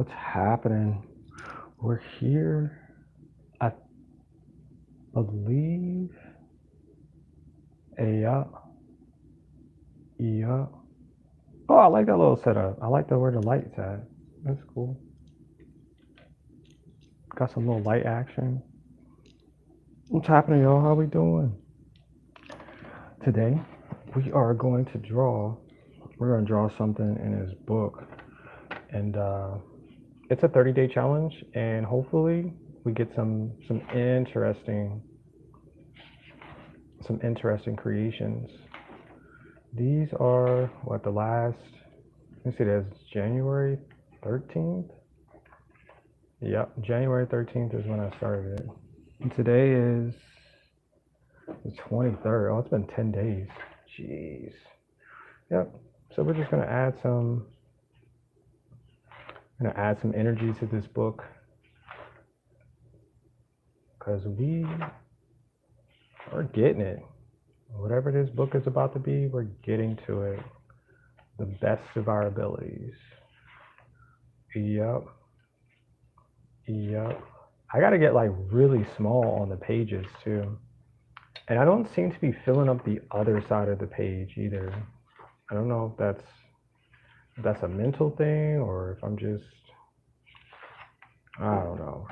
What's happening? We're here, I believe. Yeah, yeah. Oh, I like that little setup. I like where the light's at. That's cool. Got some little light action. What's happening, y'all? How we doing? Today, we are going to draw. We're going to draw something in his book, and it's a 30-day challenge, and hopefully we get some interesting creations. These are what the last. Let me see. That's January 13th. Yep, January 13th is when I started it. And today is the 23rd. Oh, it's been 10 days. Jeez. Yep. So we're just gonna add some energy to this book because we are getting it. Whatever this book is about to be, we're getting to it the best of our abilities. Yep. Yep. I gotta get like really small on the pages too. And I don't seem to be filling up the other side of the page either. I don't know if that's a mental thing or if I'm just, I don't know.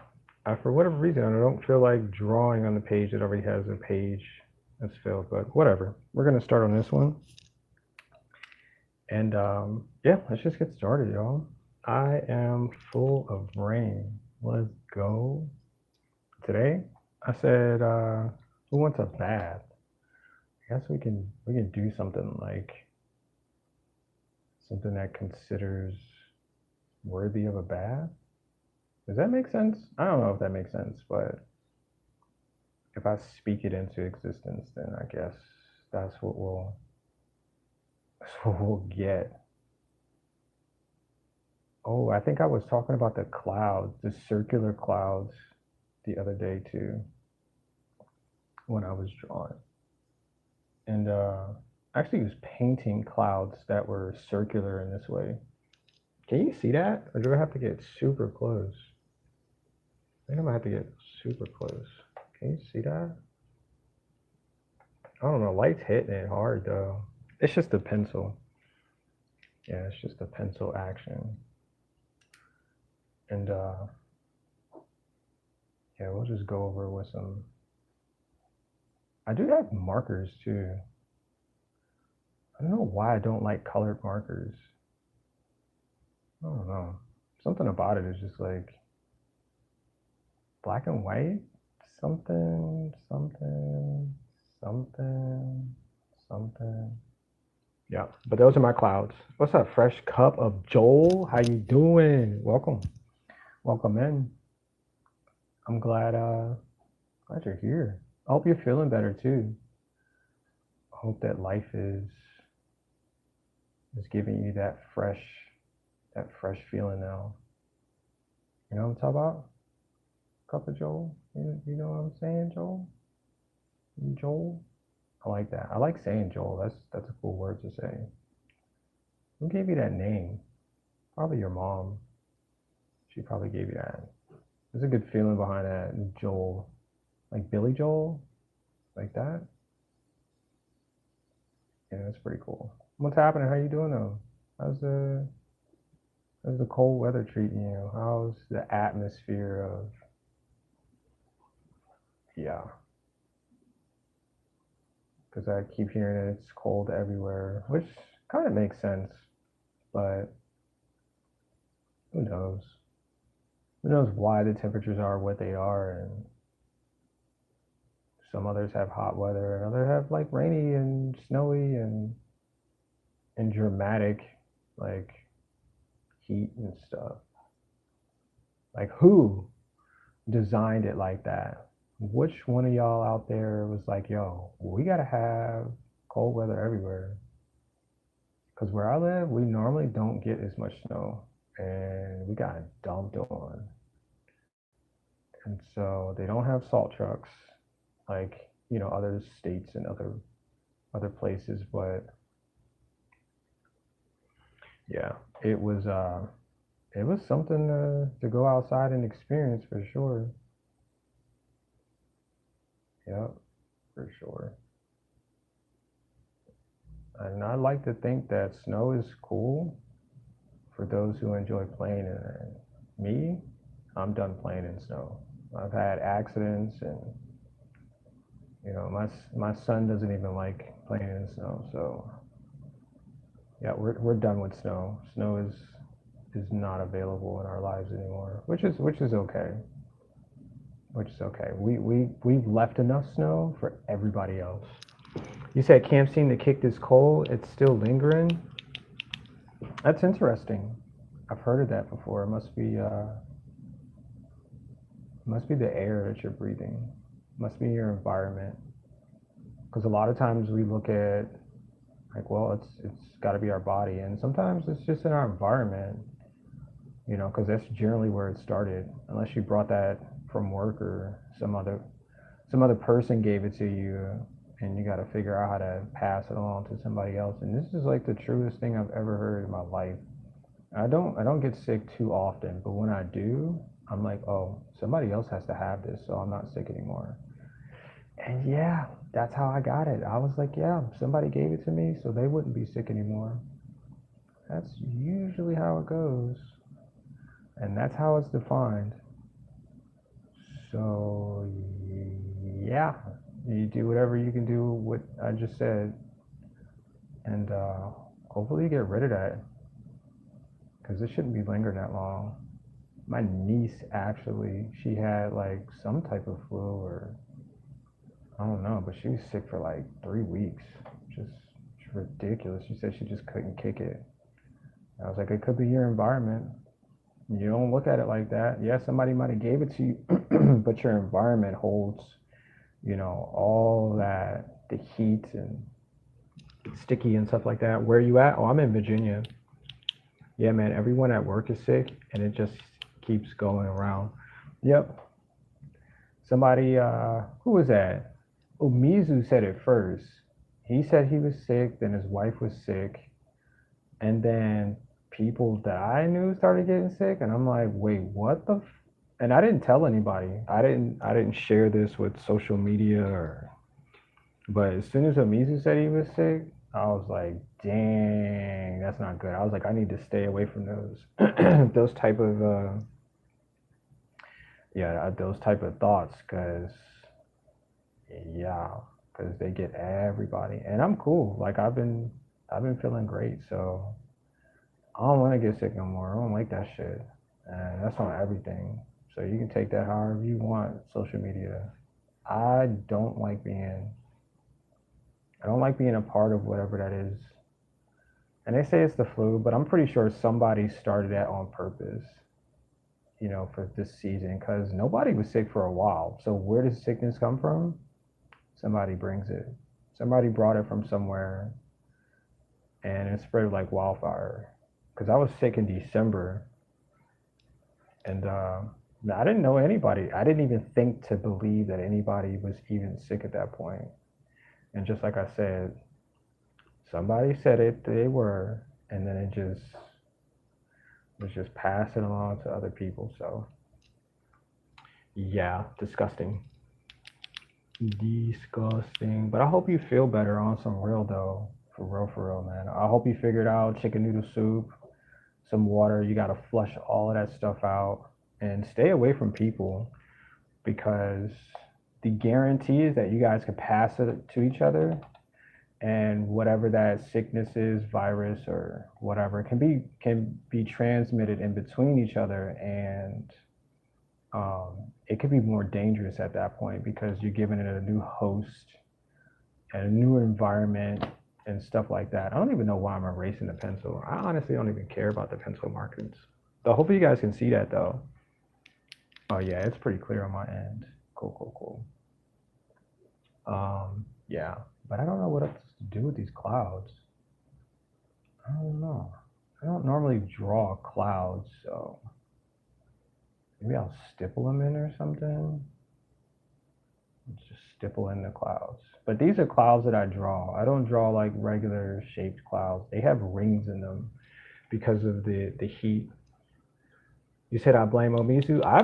For whatever reason, I don't feel like drawing on the page that already has a page that's filled, but whatever. We're going to start on this one. And yeah, let's just get started, y'all. I am full of rain. Let's go. Today, I said, who wants a bath? I guess we can do something like something that considers worthy of a bath. Does that make sense? I don't know if that makes sense, but if I speak it into existence, then I guess that's what we'll that's what we'll get. Oh, I think I was talking about the clouds, the circular clouds, the other day too, when I was drawing, and actually was painting clouds that were circular in this way. Can you see that, or do I have to get super close? I think I might have to get super close. Can you see that? I don't know. Light's hitting it hard though. It's just a pencil. Yeah, it's just a pencil action. And yeah, we'll just go over with some. I do have markers too. I don't know why I don't like colored markers. I don't know. Something about it is just like black and white. Something, something, something, something. Yeah, but those are my clouds. What's up, fresh cup of Joel? How you doing? Welcome, welcome in. I'm glad you're here. I hope you're feeling better too. I hope that life is giving you that fresh feeling now. You know what I'm talking about? Cup of Joel. You know what I'm saying, Joel? Joel. I like that. I like saying Joel. That's a cool word to say. Who gave you that name? Probably your mom. She probably gave you that. There's a good feeling behind that, Joel. Like Billy Joel, like that. Yeah, that's pretty cool. What's happening? How you doing though? How's the how's the cold weather treating you? How's the atmosphere of, yeah? Because I keep hearing it's cold everywhere, which kind of makes sense, but who knows? Who knows why the temperatures are what they are, and some others have hot weather, and others have like rainy and snowy and dramatic, like heat and stuff. Like who designed it like that? Which one of y'all out there was like, yo, we gotta have cold weather everywhere? Because where I live, we normally don't get as much snow, and we got dumped on. And so they don't have salt trucks like other states and other places. But yeah, it was. it was something to go outside and experience for sure. Yep, for sure. And I like to think that snow is cool for those who enjoy playing in it. Me, I'm done playing in snow. I've had accidents, and my son doesn't even like playing in snow. So yeah, we're done with snow. Snow is not available in our lives anymore, which is okay. Which is okay. We've left enough snow for everybody else. You said can't seem to kick this cold. It's still lingering. That's interesting. I've heard of that before. It must be the air that you're breathing. Must be your environment. Because a lot of times we look at like, well, it's got to be our body, and sometimes it's just in our environment. Because that's generally where it started. Unless you brought that from work or some other person gave it to you, and you got to figure out how to pass it along to somebody else. And this is like the truest thing I've ever heard in my life. I don't get sick too often, but when I do, I'm like, oh, somebody else has to have this, so I'm not sick anymore. And yeah, that's how I got it. I was like, yeah, somebody gave it to me, so they wouldn't be sick anymore. That's usually how it goes, and that's how it's defined. So yeah, you do whatever you can do. What I just said, and hopefully you get rid of that because it shouldn't be lingering that long. My niece actually, she had like some type of flu or I don't know, but she was sick for like 3 weeks. Just ridiculous. She said she just couldn't kick it. I was like, it could be your environment. You don't look at it like that. Yeah, somebody might have gave it to you, but your environment holds, all that the heat and sticky and stuff like that. Where are you at? Oh, I'm in Virginia. Yeah, man, everyone at work is sick, and it just keeps going around. Yep. Somebody, who was that? Oh, Mizu said it first. He said he was sick, then his wife was sick, and then people that I knew started getting sick, and I'm like, wait, what the? And I didn't tell anybody. I didn't share this with social media or. But as soon as Amizu said he was sick, I was like, dang, that's not good. I was like, I need to stay away from those those type of yeah, those type of thoughts, cause yeah, cause they get everybody, and I'm cool. Like I've been feeling great, so I don't want to get sick no more. I don't like that shit, and that's on everything. So you can take that however you want. Social media. I don't like being. I don't like being a part of whatever that is. And they say it's the flu, but I'm pretty sure somebody started that on purpose, for this season because nobody was sick for a while. So where does sickness come from? Somebody brings it. Somebody brought it from somewhere and it spread like wildfire. Because I was sick in December and I didn't know anybody. I didn't even think to believe that anybody was even sick at that point. And just like I said, somebody said it, they were, and then it just was just passing along to other people. So yeah, disgusting. Disgusting. But I hope you feel better on some real though. For real, man. I hope you figured out chicken noodle soup, some water. You gotta flush all of that stuff out and stay away from people because the guarantee is that you guys can pass it to each other and whatever that sickness is, virus or whatever, can be transmitted in between each other, and it could be more dangerous at that point because you're giving it a new host and a new environment and stuff like that. I don't even know why I'm erasing the pencil. I honestly don't even care about the pencil markings. So hopefully you guys can see that though. Oh yeah, it's pretty clear on my end. Cool, cool, cool. Yeah, but I don't know what else to do with these clouds. I don't know. I don't normally draw clouds, so maybe I'll stipple them in or something. Just stipple in the clouds. But these are clouds that I draw. I don't draw like regular shaped clouds. They have rings in them because of the heat. You said I blame Omisu. I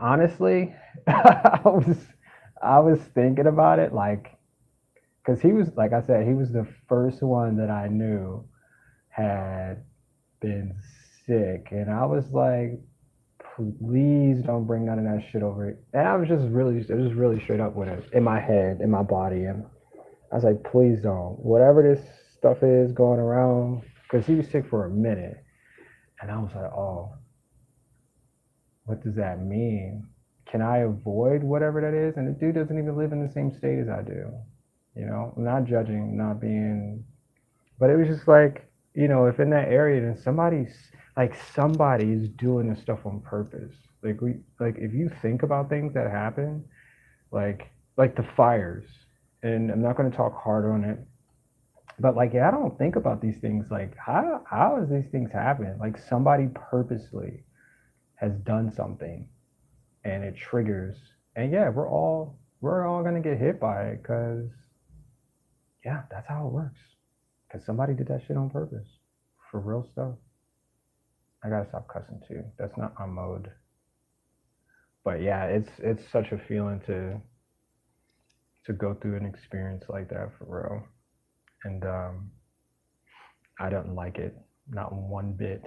honestly, I was, I was thinking about it, like, because he was, like I said, he was the first one that I knew had been sick, and I was like, please don't bring none of that shit over it. And I was just really, it was really straight up with it in my head, in my body, and I was like, please don't. Whatever this stuff is going around, because he was sick for a minute, and I was like, oh, what does that mean? Can I avoid whatever that is? And the dude doesn't even live in the same state as I do. You know, I'm not judging, not being, but it was just like, if in that area, then somebody's doing this stuff on purpose. Like if you think about things that happen, like the fires, and I'm not going to talk hard on it, but like, yeah, I don't think about these things. Like, how does these things happen? Like somebody purposely has done something and it triggers. And yeah, we're all gonna get hit by it because yeah, that's how it works. Because somebody did that shit on purpose for real stuff. I gotta stop cussing too. That's not my mode. But yeah, it's such a feeling to go through an experience like that for real. And I didn't like it, not one bit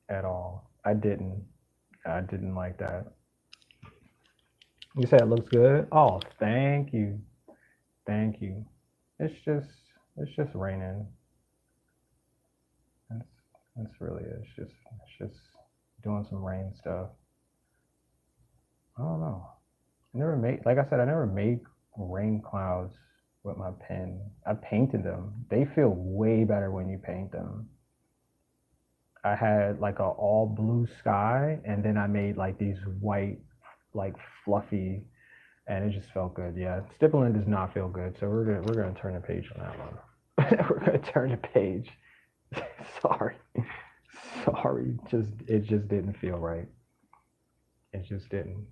at all. I didn't like that. You said it looks good. Oh, thank you, thank you. It's just it's just raining. That's that's really it. It's just doing some rain stuff. I don't know. I never made like I said, I never made rain clouds with my pen. I painted them. They feel way better when you paint them. I had like a all blue sky, and then I made like these white, like fluffy, and it just felt good. Yeah, stippling does not feel good, so we're gonna turn the page on that one. We're gonna turn the page. Sorry, sorry. It just didn't feel right. It just didn't.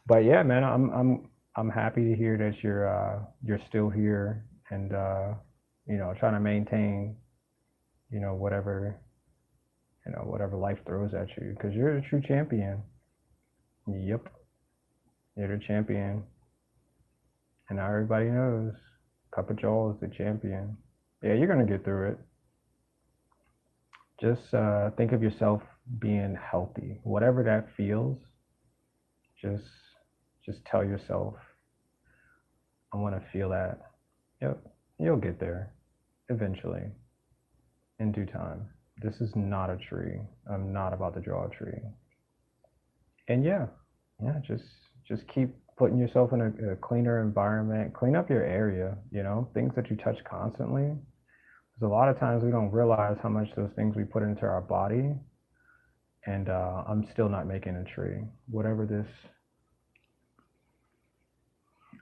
But yeah, man, I'm happy to hear that you're still here and trying to maintain whatever whatever life throws at you because you're a true champion. Yep, you're the champion, and now everybody knows Cup of Joel is the champion. Yeah, you're gonna get through it. Just think of yourself being healthy, whatever that feels. Just just tell yourself, I want to feel that. Yep, you'll get there eventually in due time. This is not a tree. I'm not about to draw a tree. And yeah, yeah, just keep putting yourself in a cleaner environment. Clean up your area. Things that you touch constantly. Because a lot of times we don't realize how much those things we put into our body. And I'm still not making a tree. Whatever this,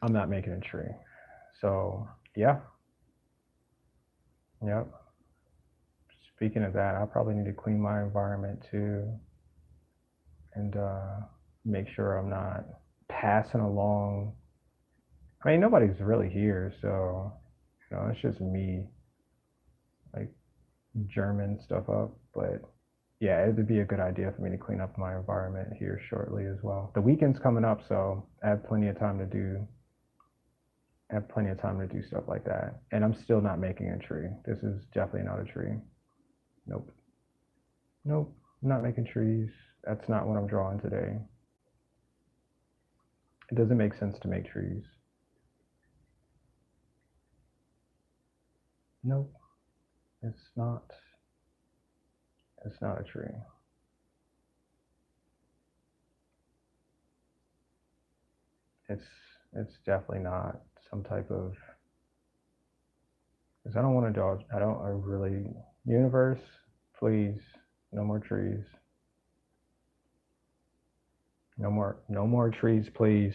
I'm not making a tree. So yeah, yep. Speaking of that, I probably need to clean my environment too, and make sure I'm not passing along. I mean, nobody's really here, so it's just me like German stuff up. But yeah, it would be a good idea for me to clean up my environment here shortly as well. The weekend's coming up, so I have plenty of time to do. I have plenty of time to do stuff like that, and I'm still not making a tree. This is definitely not a tree. Nope, nope. I'm not making trees. That's not what I'm drawing today. It doesn't make sense to make trees. Nope, it's not. It's not a tree. It's it's definitely not some type of. Because I don't want to dodge. I don't. I really. Universe, please, no more trees. No more. No more trees, please.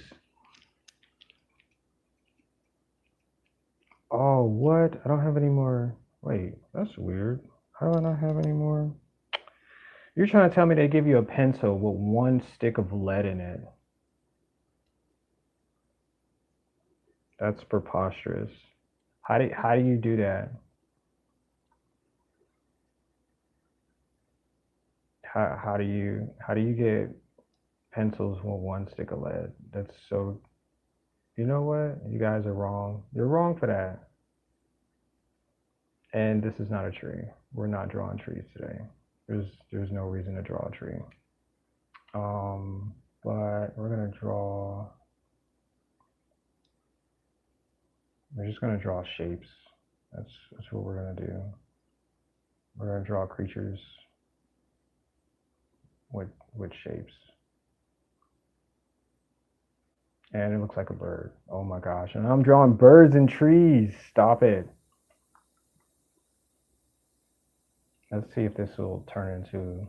Oh, what? I don't have any more. Wait, that's weird. How do I not have any more? You're trying to tell me they give you a pencil with one stick of lead in it. That's preposterous. How do you do that? how do you get pencils with one stick of lead? That's so, you know what? You guys are wrong. You're wrong for that. And this is not a tree. We're not drawing trees today. There's no reason to draw a tree. But we're just gonna draw shapes. That's what we're gonna do. We're gonna draw creatures with shapes. And it looks like a bird. Oh my gosh. And I'm drawing birds and trees. Stop it. Let's see if this will turn into,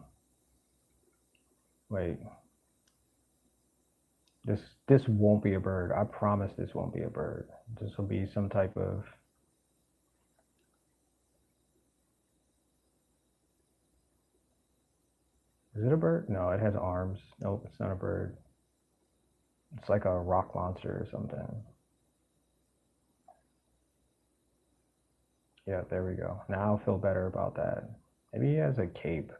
wait. This won't be a bird. I promise this won't be a bird. This will be some type of, is it a bird? No, it has arms. Nope, it's not a bird. It's like a rock monster or something. Yeah, there we go. Now I'll feel better about that. Maybe he has a cape.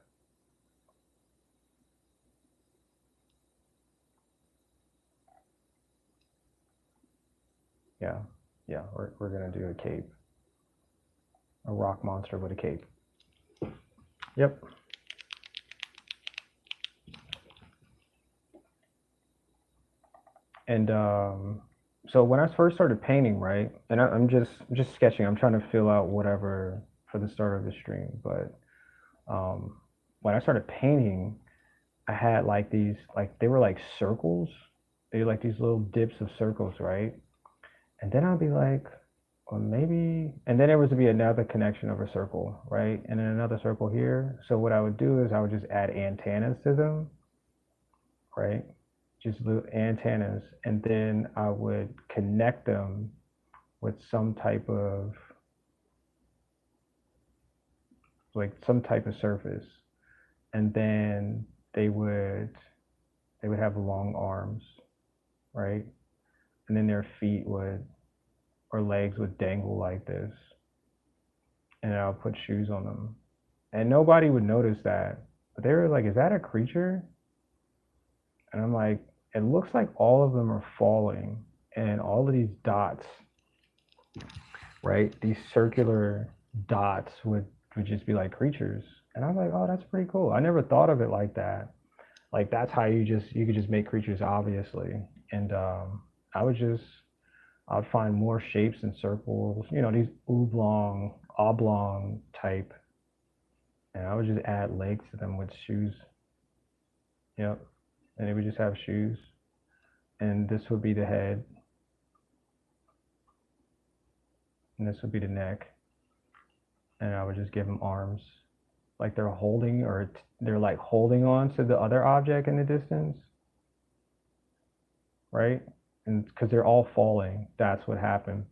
Yeah, yeah, we're gonna do a cape. A rock monster with a cape. Yep. And so when I first started painting, right, and I'm just sketching. I'm trying to fill out whatever for the start of the stream. But when I started painting, I had like these, like they were like circles. They were like these little dips of circles, right? And then I'd be like, or maybe, and then there was to be another connection of a circle, right? And then another circle here. So what I would do is I would just add antennas to them, right? Just little antennas, and then I would connect them with some type of surface, and then they would have long arms, right? And then their feet would, or legs would dangle like this, and I'll put shoes on them, and nobody would notice that, but they were like, "Is that a creature?" And I'm like, it looks like all of them are falling, and all of these dots, right? These circular dots would just be like creatures. And I'm like, oh, that's pretty cool. I never thought of it like that. Like that's how you could just make creatures, obviously. And I would find more shapes and circles, these oblong type, and I would just add legs to them with shoes. Yep. And they would just have shoes. And this would be the head. And this would be the neck. And I would just give them arms. Like they're holding, or they're like holding on to the other object in the distance. Right? And because they're all falling, that's what happened.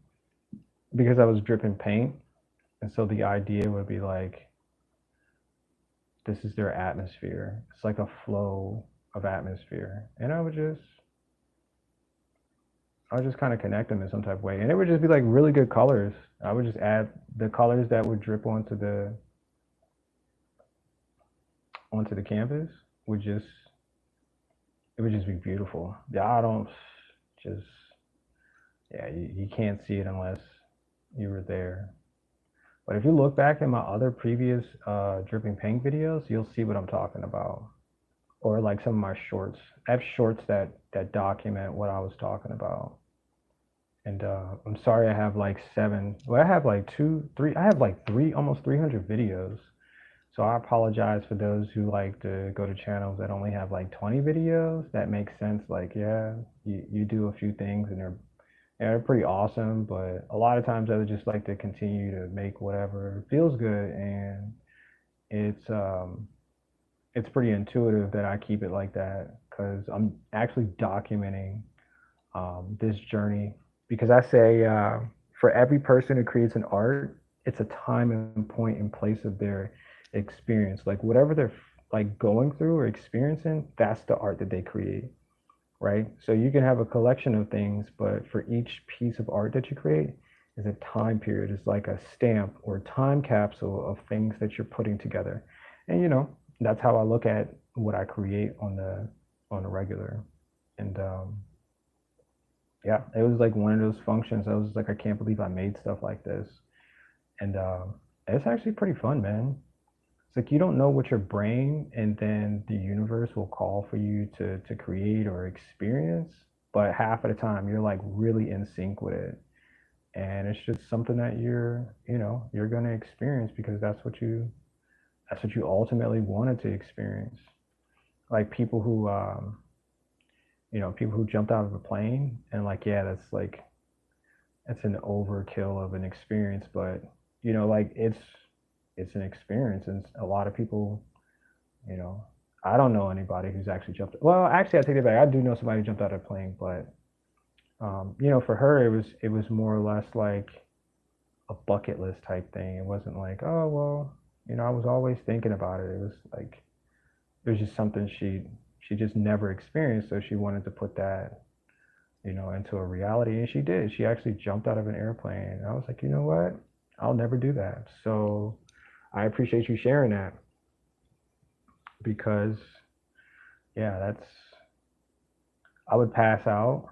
Because I was dripping paint. And so the idea would be like, this is their atmosphere. It's like a flow of atmosphere. And I would just kind of connect them in some type of way. And it would just be like really good colors. I would just add the colors that would drip onto the canvas it would just be beautiful. Yeah, I don't just, yeah, you can't see it unless you were there. But if you look back in my other previous dripping paint videos, you'll see what I'm talking about. Or like some of my shorts. I have shorts that document what I was talking about. And I'm sorry I have like I have like almost 300 videos. So I apologize for those who like to go to channels that only have like 20 videos. That makes sense. Like, yeah, you do a few things and they're pretty awesome. But a lot of times I would just like to continue to make whatever feels good. And it's pretty intuitive that I keep it like that, because I'm actually documenting this journey. Because I say for every person who creates an art, it's a time and point and place of their experience. Like whatever they're like going through or experiencing, that's the art that they create, right? So you can have a collection of things, but for each piece of art that you create is a time period. It's like a stamp or time capsule of things that you're putting together. And that's how I look at what I create on the regular. And yeah, it was like one of those functions. I was like, I can't believe I made stuff like this. And it's actually pretty fun, man. It's like you don't know what your brain and then the universe will call for you to create or experience, but half of the time you're like really in sync with it. And it's just something that you're gonna experience because that's what you ultimately wanted to experience. Like people who jumped out of a plane and like, yeah, that's an overkill of an experience, but like it's an experience, and a lot of people, you know, I don't know anybody who's actually jumped. Well, actually, I take it back. I do know somebody who jumped out of a plane, but for her, it was more or less like a bucket list type thing. It wasn't like, oh well, I was always thinking about it. It was like it was just something she just never experienced, so she wanted to put that into a reality, and she did. She actually jumped out of an airplane. And I was like, you know what? I'll never do that. So I appreciate you sharing that because yeah, I would pass out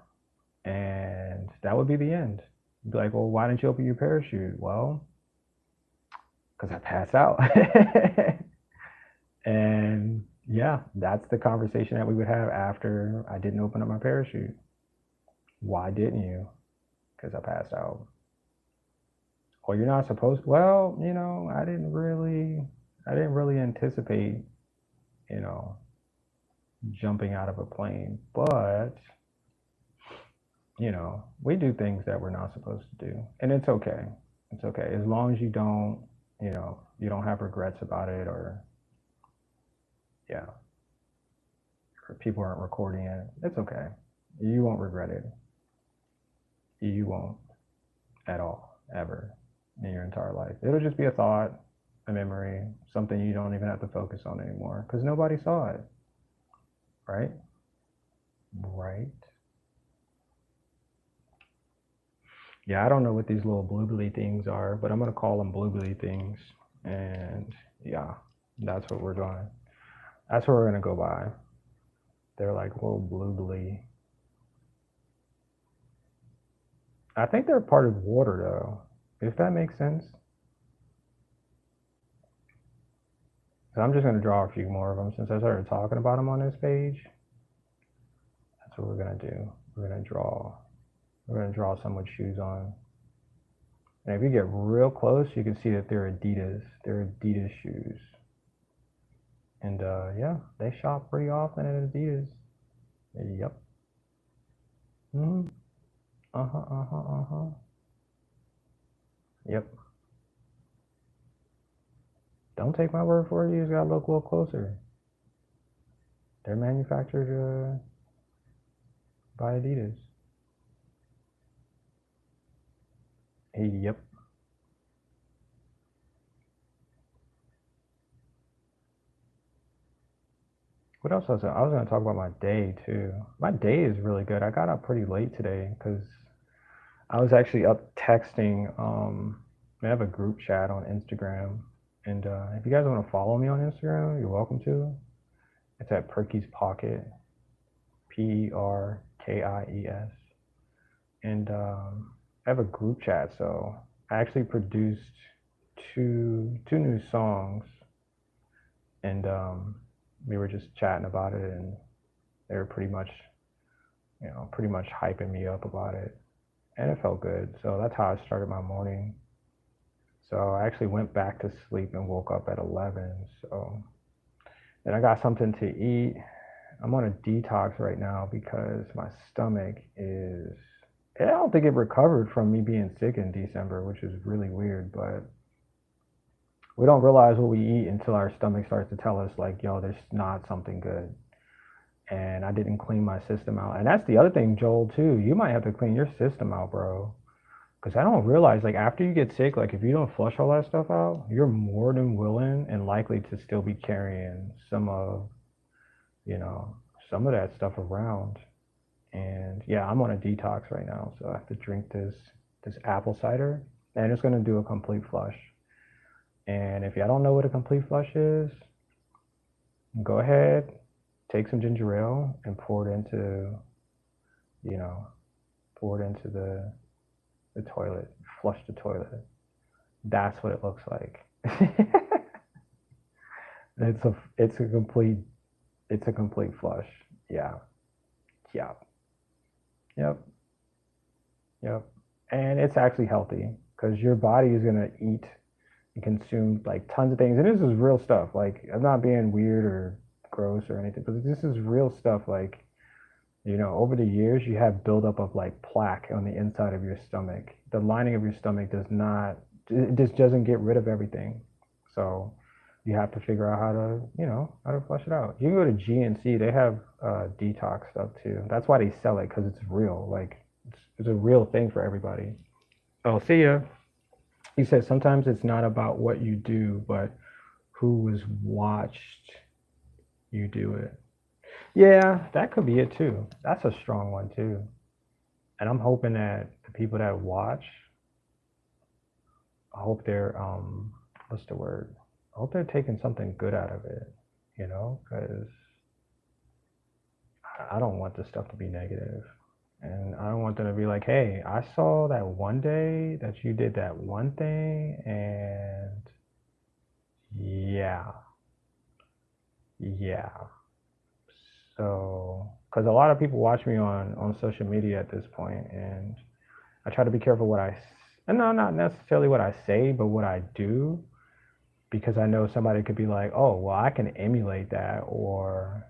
and that would be the end. Be like, well, why didn't you open your parachute? Well, because I passed out. And yeah, that's the conversation that we would have after I didn't open up my parachute. Why didn't you? Because I passed out. Well, you're not supposed to. Well, I didn't really anticipate, you know, jumping out of a plane, but we do things that we're not supposed to do, and it's okay. It's okay as long as you don't have regrets about it, or yeah, or people aren't recording it. It's okay. You won't regret it. You won't at all, ever in your entire life. It'll just be a thought, a memory, something you don't even have to focus on anymore because nobody saw it, right? Right. Yeah, I don't know what these little bloobly things are, but I'm gonna call them bloobly things. And yeah, that's what we're doing. That's what we're gonna go by. They're like little bloobly. I think they're part of water though, if that makes sense. So I'm just gonna draw a few more of them since I started talking about them on this page. That's what we're gonna do. We're gonna draw. We're gonna draw some with shoes on. And if you get real close, you can see that they're Adidas. They're Adidas shoes. And yeah, they shop pretty often at Adidas. Yep. Hmm. Uh huh. Uh huh. Uh huh. Yep. Don't take my word for it. You just gotta look a little closer. They're manufactured by Adidas. Yep. What else was I was gonna talk about my day too. My day is really good. I got up pretty late today because I was actually up texting. I have a group chat on Instagram, and if you guys want to follow me on Instagram, you're welcome to. It's at Perky's Pocket, Perkies, and I have a group chat. So I actually produced two new songs, and we were just chatting about it, and they were pretty much hyping me up about it, and it felt good. So that's how I started my morning. So I actually went back to sleep and woke up at 11. So then I got something to eat. I'm on a detox right now because my stomach is. I don't think it recovered from me being sick in December, which is really weird. But we don't realize what we eat until our stomach starts to tell us, like, yo, there's not something good. And I didn't clean my system out. And that's the other thing, Joel, too. You might have to clean your system out, bro. Because I don't realize, like, after you get sick, like, if you don't flush all that stuff out, you're more than willing and likely to still be carrying you know, some of that stuff around. And yeah, I'm on a detox right now, so I have to drink this apple cider, and it's gonna do a complete flush. And if y'all don't know what a complete flush is, go ahead, take some ginger ale and pour it into, you know, pour it into the toilet, flush the toilet. That's what it looks like. It's a complete flush. Yeah. Yeah. Yep. Yep. And it's actually healthy because your body is gonna eat and consume like tons of things. And this is real stuff. Like I'm not being weird or gross or anything, but this is real stuff. Like, over the years you have buildup of like plaque on the inside of your stomach. The lining of your stomach does not, it just doesn't get rid of everything. So you have to figure out how to flush it out. You can go to GNC, they have detox stuff too. That's why they sell it, because it's real. Like it's a real thing for everybody. Oh, see ya. He said sometimes it's not about what you do, but who was watched you do it. Yeah, that could be it too. That's a strong one too. And I'm hoping that the people that watch, I hope they're what's the word? I hope they're taking something good out of it, because I don't want this stuff to be negative. And I don't want them to be like, hey, I saw that one day that you did that one thing, and yeah, yeah. So, because a lot of people watch me on social media at this point, and I try to be careful and no, not necessarily what I say, but what I do, because I know somebody could be like, oh, well, I can emulate that, or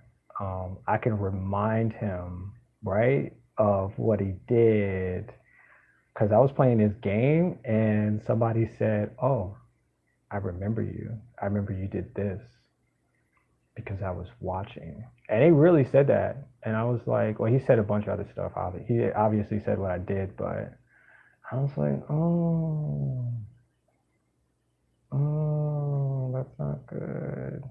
I can remind him, right, of what he did. Because I was playing this game, and somebody said, oh, I remember you. I remember you did this because I was watching. And he really said that. And I was like, well, he said a bunch of other stuff. He obviously said what I did, but I was like, oh, that's not good.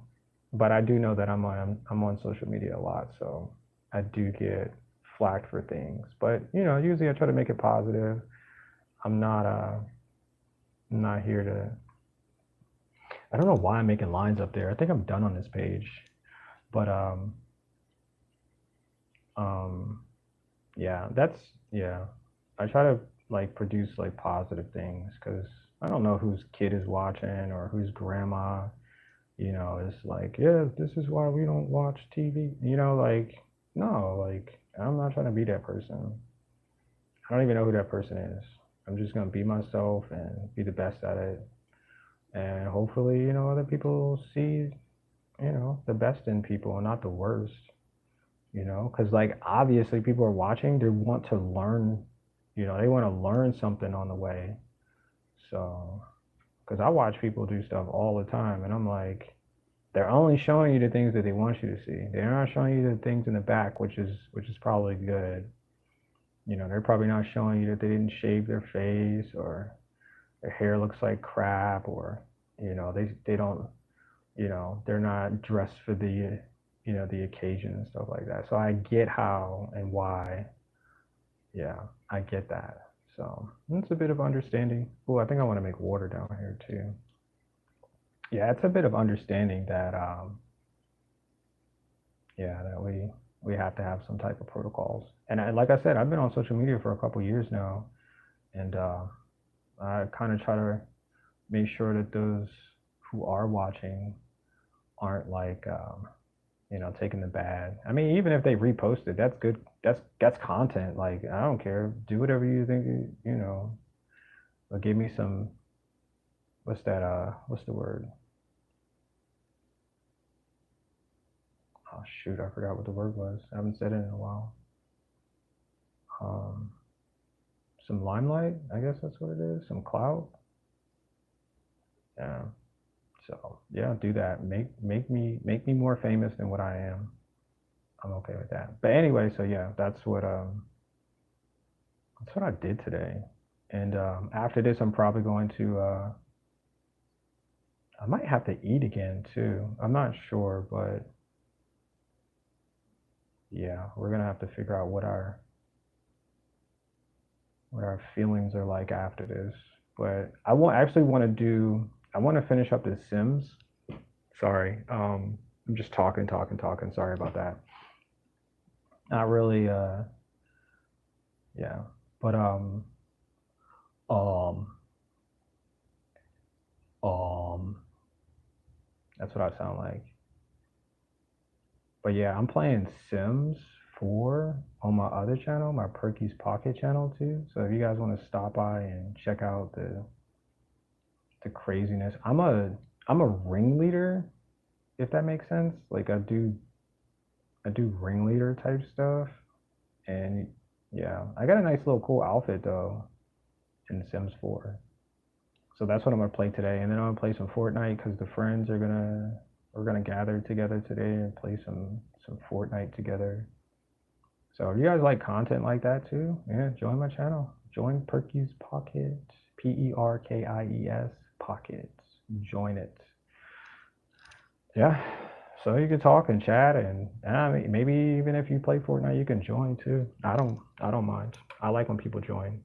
But I do know that I'm on social media a lot, so I do get flacked for things. But usually I try to make it positive. I'm not I'm not here to. I don't know why I'm making lines up there. I think I'm done on this page. But um yeah, yeah. I try to like produce like positive things, because I don't know whose kid is watching or whose grandma, is like, yeah, this is why we don't watch TV. Like, no, like I'm not trying to be that person. I don't even know who that person is. I'm just gonna be myself and be the best at it. And hopefully, other people see, the best in people and not the worst. Because like obviously people are watching, they want to learn, they want to learn something on the way. So, because I watch people do stuff all the time, and I'm like, they're only showing you the things that they want you to see. They're not showing you the things in the back, which is probably good. They're probably not showing you that they didn't shave their face, or their hair looks like crap, or they don't, they're not dressed for the occasion and stuff like that. So I get how and why. Yeah, I get that. So it's a bit of understanding. Oh, I think I want to make water down here too. Yeah, it's a bit of understanding that yeah, that we have to have some type of protocols. And like I said, I've been on social media for a couple years now, and I kind of try to make sure that those who are watching aren't like taking the bad. I mean, even if they repost it, that's good. That's content. Like I don't care. Do whatever you think. But give me some. What's that? What's the word? Oh shoot, I forgot what the word was. I haven't said it in a while. Um, some limelight. I guess that's what it is. Some clout. Yeah. So yeah, do that. Make me more famous than what I am. I'm okay with that. But anyway, so yeah, that's what I did today. And after this, I'm probably going to. I might have to eat again too. I'm not sure, but yeah, we're gonna have to figure out what our feelings are like after this. But I want actually want to do. I want to finish up The Sims. Sorry. I'm just talking. Sorry about that. Not really. Yeah. But um, um. That's what I sound like. But yeah, I'm playing Sims 4 on my other channel, my Perky's Pocket channel too. So if you guys want to stop by and check out the craziness, I'm a ringleader, if that makes sense. Like I do ringleader type stuff, and yeah, I got a nice little cool outfit though in Sims 4. So that's what I'm gonna play today, and then I'm gonna play some Fortnite because the friends are gonna we're gonna gather together today and play some Fortnite together. So if you guys like content like that too, yeah, join my channel. Join Perky's Pocket, Perkies Pocket. Join it. Yeah. So you can talk and chat, and I mean, maybe even if you play Fortnite, you can join too. I don't mind. I like when people join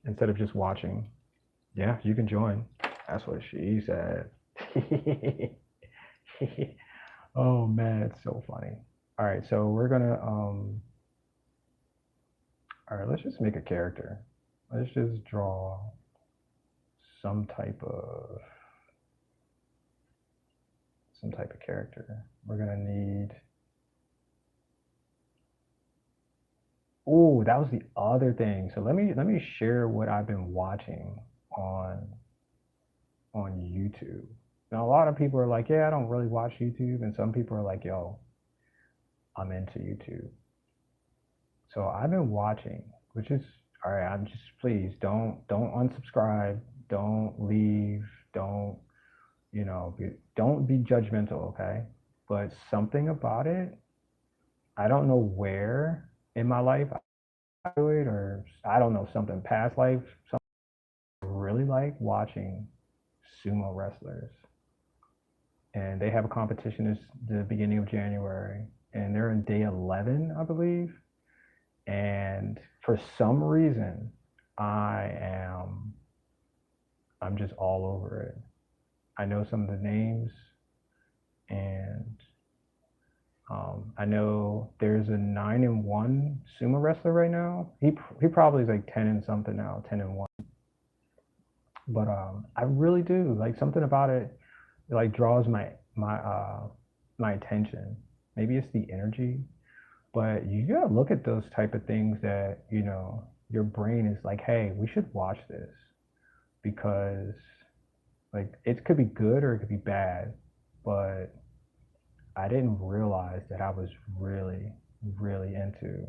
instead of just watching. Yeah, you can join. That's what she said. Oh man, it's so funny. All right, so we're gonna all right, let's just make a character. Let's just draw some type of character. We're gonna need. Oh, that was the other thing. So let me share what I've been watching on YouTube. Now a lot of people are like, yeah, I don't really watch YouTube, and some people are like, yo, I'm into YouTube. So I've been watching, which is all right. I'm just please don't unsubscribe, don't leave, don't don't be judgmental, okay? But something about it, I don't know where in my life I do it, or I don't know something past life. Something I really like watching sumo wrestlers, and they have a competition this the beginning of January, and they're in day 11, I believe. And for some reason, I am I'm just all over it. I know some of the names, and I know there's a 9-1 sumo wrestler right now. He probably is like 10 and something now, 10-1. But I really do like something about it. It like draws my attention. Maybe it's the energy, but you gotta look at those type of things that your brain is like, hey, we should watch this because like it could be good or it could be bad, but I didn't realize that I was really, really into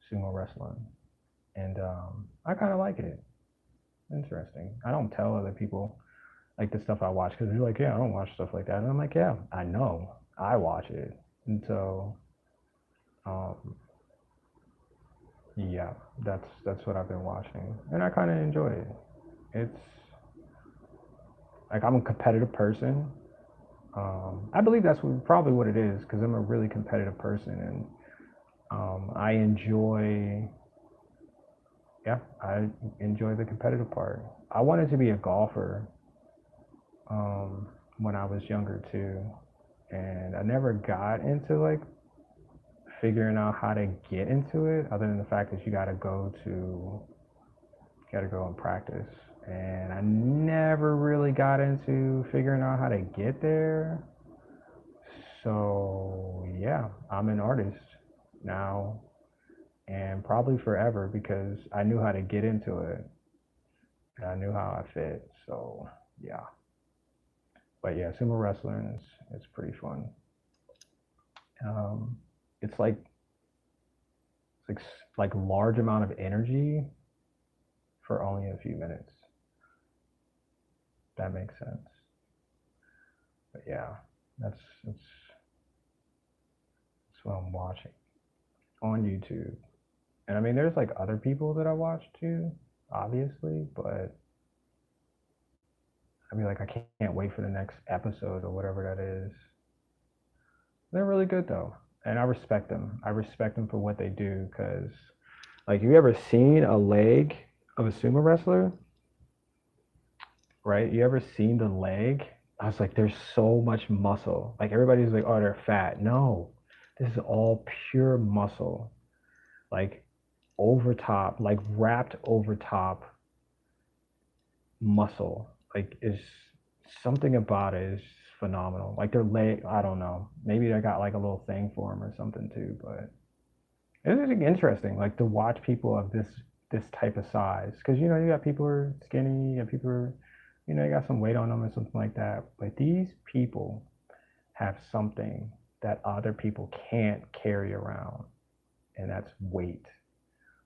sumo wrestling, and I kind of like it. Interesting. I don't tell other people like the stuff I watch because they're like, yeah, I don't watch stuff like that, and I'm like, yeah, I know, I watch it, and so um, yeah, that's what I've been watching, and I kind of enjoy it. It's like I'm a competitive person. I believe that's probably what it is because I'm a really competitive person, and I enjoy yeah, I enjoy the competitive part. I wanted to be a golfer um, when I was younger too, and I never got into like figuring out how to get into it, other than the fact that you got to go and practice. And I never really got into figuring out how to get there. So yeah, I'm an artist now and probably forever because I knew how to get into it and I knew how I fit. So yeah, but yeah, sumo wrestling is pretty fun. Um, it's like large amount of energy for only a few minutes. That makes sense. But yeah, that's what I'm watching on YouTube. And I mean, there's like other people that I watch too, obviously, but I mean, like I can't wait for the next episode or whatever that is. They're really good though, and I respect them. I respect them for what they do because, like, you ever seen a leg of a sumo wrestler? Right? You ever seen the leg I was like, there's so much muscle. Like everybody's like, oh, they're fat. No, this is all pure muscle. Like over top, like wrapped over top muscle. Like is something about it is phenomenal. Like their leg, I don't know. Maybe they got like a little thing for them or something too. But it's just interesting, like to watch people of this type of size. Because you got people who are skinny, you got people who are, you got some weight on them or something like that. But these people have something that other people can't carry around, and that's weight.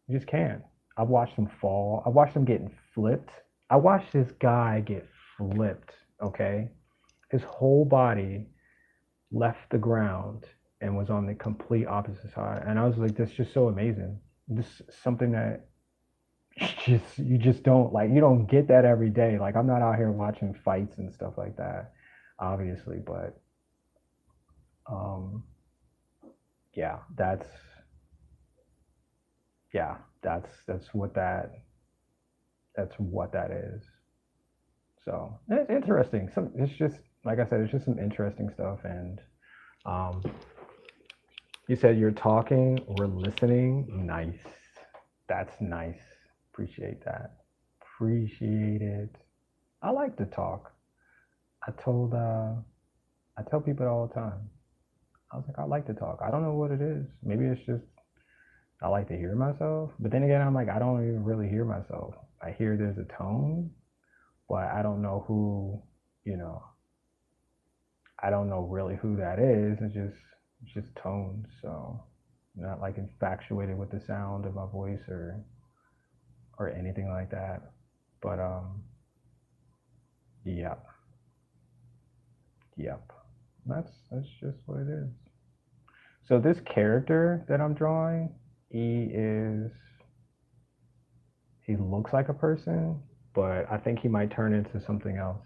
You just can't. I've watched them fall. I've watched them getting flipped. I watched this guy get flipped, okay? His whole body left the ground and was on the complete opposite side. And I was like, that's just so amazing. This is something that you just don't like, you don't get that every day. Like I'm not out here watching fights and stuff like that, obviously, but um yeah, yeah, that's what that is. So it's interesting. It's just like I said, it's just some interesting stuff. And um, you said you're talking or listening. Nice. That's nice. Appreciate that. Appreciate it. I like to talk. I told I tell people all the time. I was like, I like to talk. I don't know what it is. Maybe it's just I like to hear myself. But then again, I'm like, I don't even really hear myself. I hear there's a tone, but I don't know who, you know, I don't know really who that is. It's just tones. So I'm not like infatuated with the sound of my voice or anything like that. But yep, yep. That's just what it is. So this character that I'm drawing, he looks like a person, but I think he might turn into something else.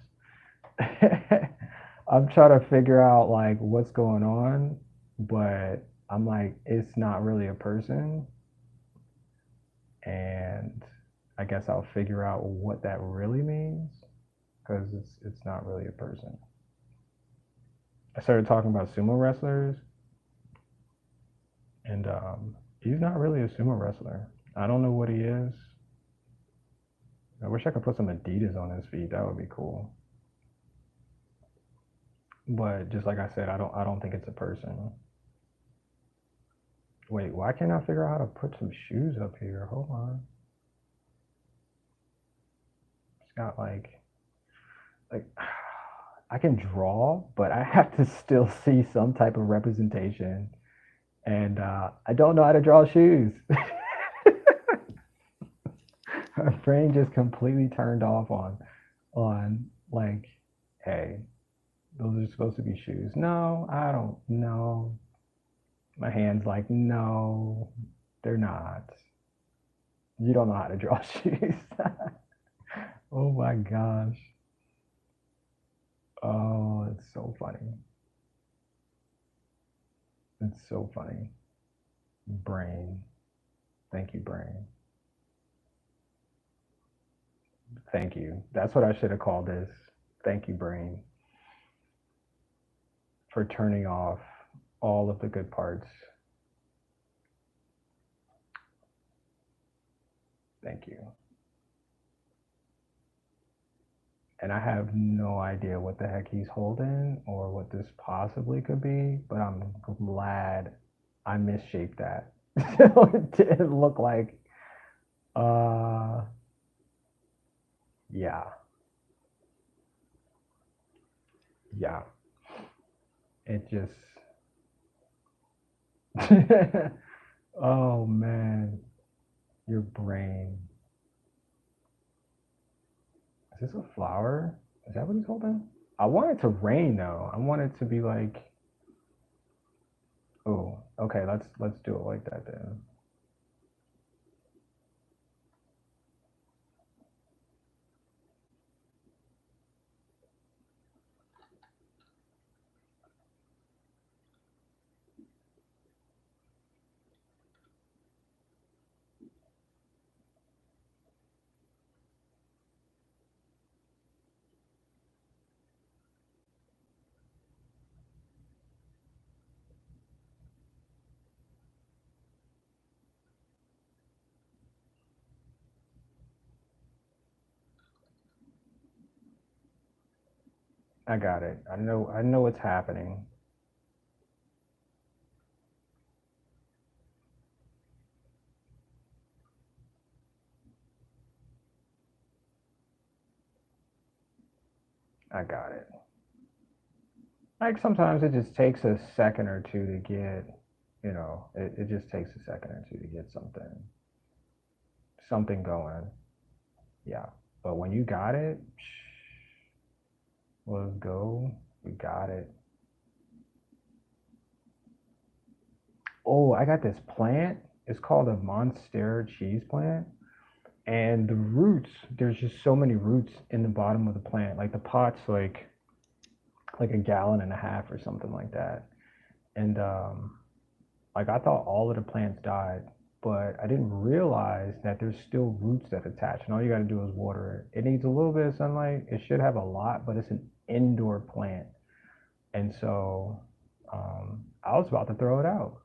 I'm trying to figure out like what's going on, but I'm like, it's not really a person, and I guess I'll figure out what that really means because it's not really a person. I started talking about sumo wrestlers, and he's not really a sumo wrestler. I don't know what he is. I wish I could put some Adidas on his feet. That would be cool. But just like I said, I don't think it's a person. Wait, why can't I figure out how to put some shoes up here? Hold on. It's got like I can draw, but I have to still see some type of representation. And I don't know how to draw shoes. My brain just completely turned off on like, hey, those are supposed to be shoes. No, I don't know. My hand's like, no, they're not. You don't know how to draw shoes. Oh my gosh. Oh, it's so funny. It's so funny. Brain. Thank you, brain. Thank you. That's what I should have called this. Thank you, brain, for turning off all of the good parts. Thank you. And I have no idea what the heck he's holding or what this possibly could be, but I'm glad I misshaped that. So it didn't look like, uh, yeah, yeah. It just, oh man, your brain. Is this a flower? Is that what he's holding? I want it to rain though. I want it to be like, oh, okay, let's do it like that then. I got it. I know what's happening. I got it. Like sometimes it just takes a second or two to get, it just takes a second or two to get something going. Yeah. But when you got it, let's go. We got it. Oh, I got this plant. It's called a Monstera cheese plant. And the roots, there's just so many roots in the bottom of the plant. Like the pot's like a gallon and a half or something like that. And like I thought all of the plants died, but I didn't realize that there's still roots that attach. And all you got to do is water it. It needs a little bit of sunlight. It should have a lot, but it's an indoor plant. And so I was about to throw it out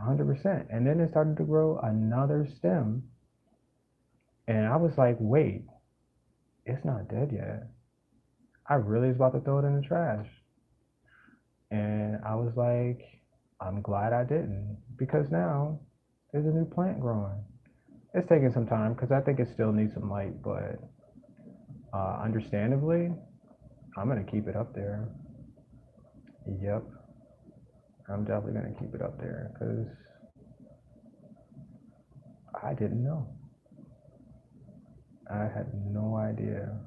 100%. And then it started to grow another stem. And I was like, wait, it's not dead yet. I really was about to throw it in the trash. And I was like, I'm glad I didn't because now there's a new plant growing. It's taking some time because I think it still needs some light, but understandably, I'm going to keep it up there. Yep, I'm definitely going to keep it up there because I didn't know. I had no idea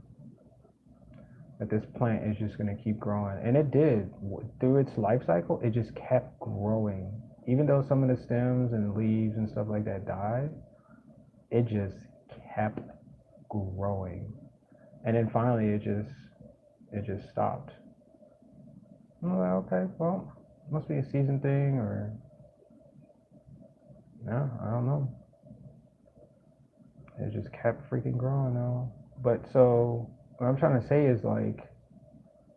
that this plant is just going to keep growing. And it did. Through its life cycle, it just kept growing. Even though some of the stems and leaves and stuff like that died, it just kept growing. And then finally it just stopped. I'm like, okay, well, must be a season thing or no, I don't know. It just kept freaking growing though. But so what I'm trying to say is like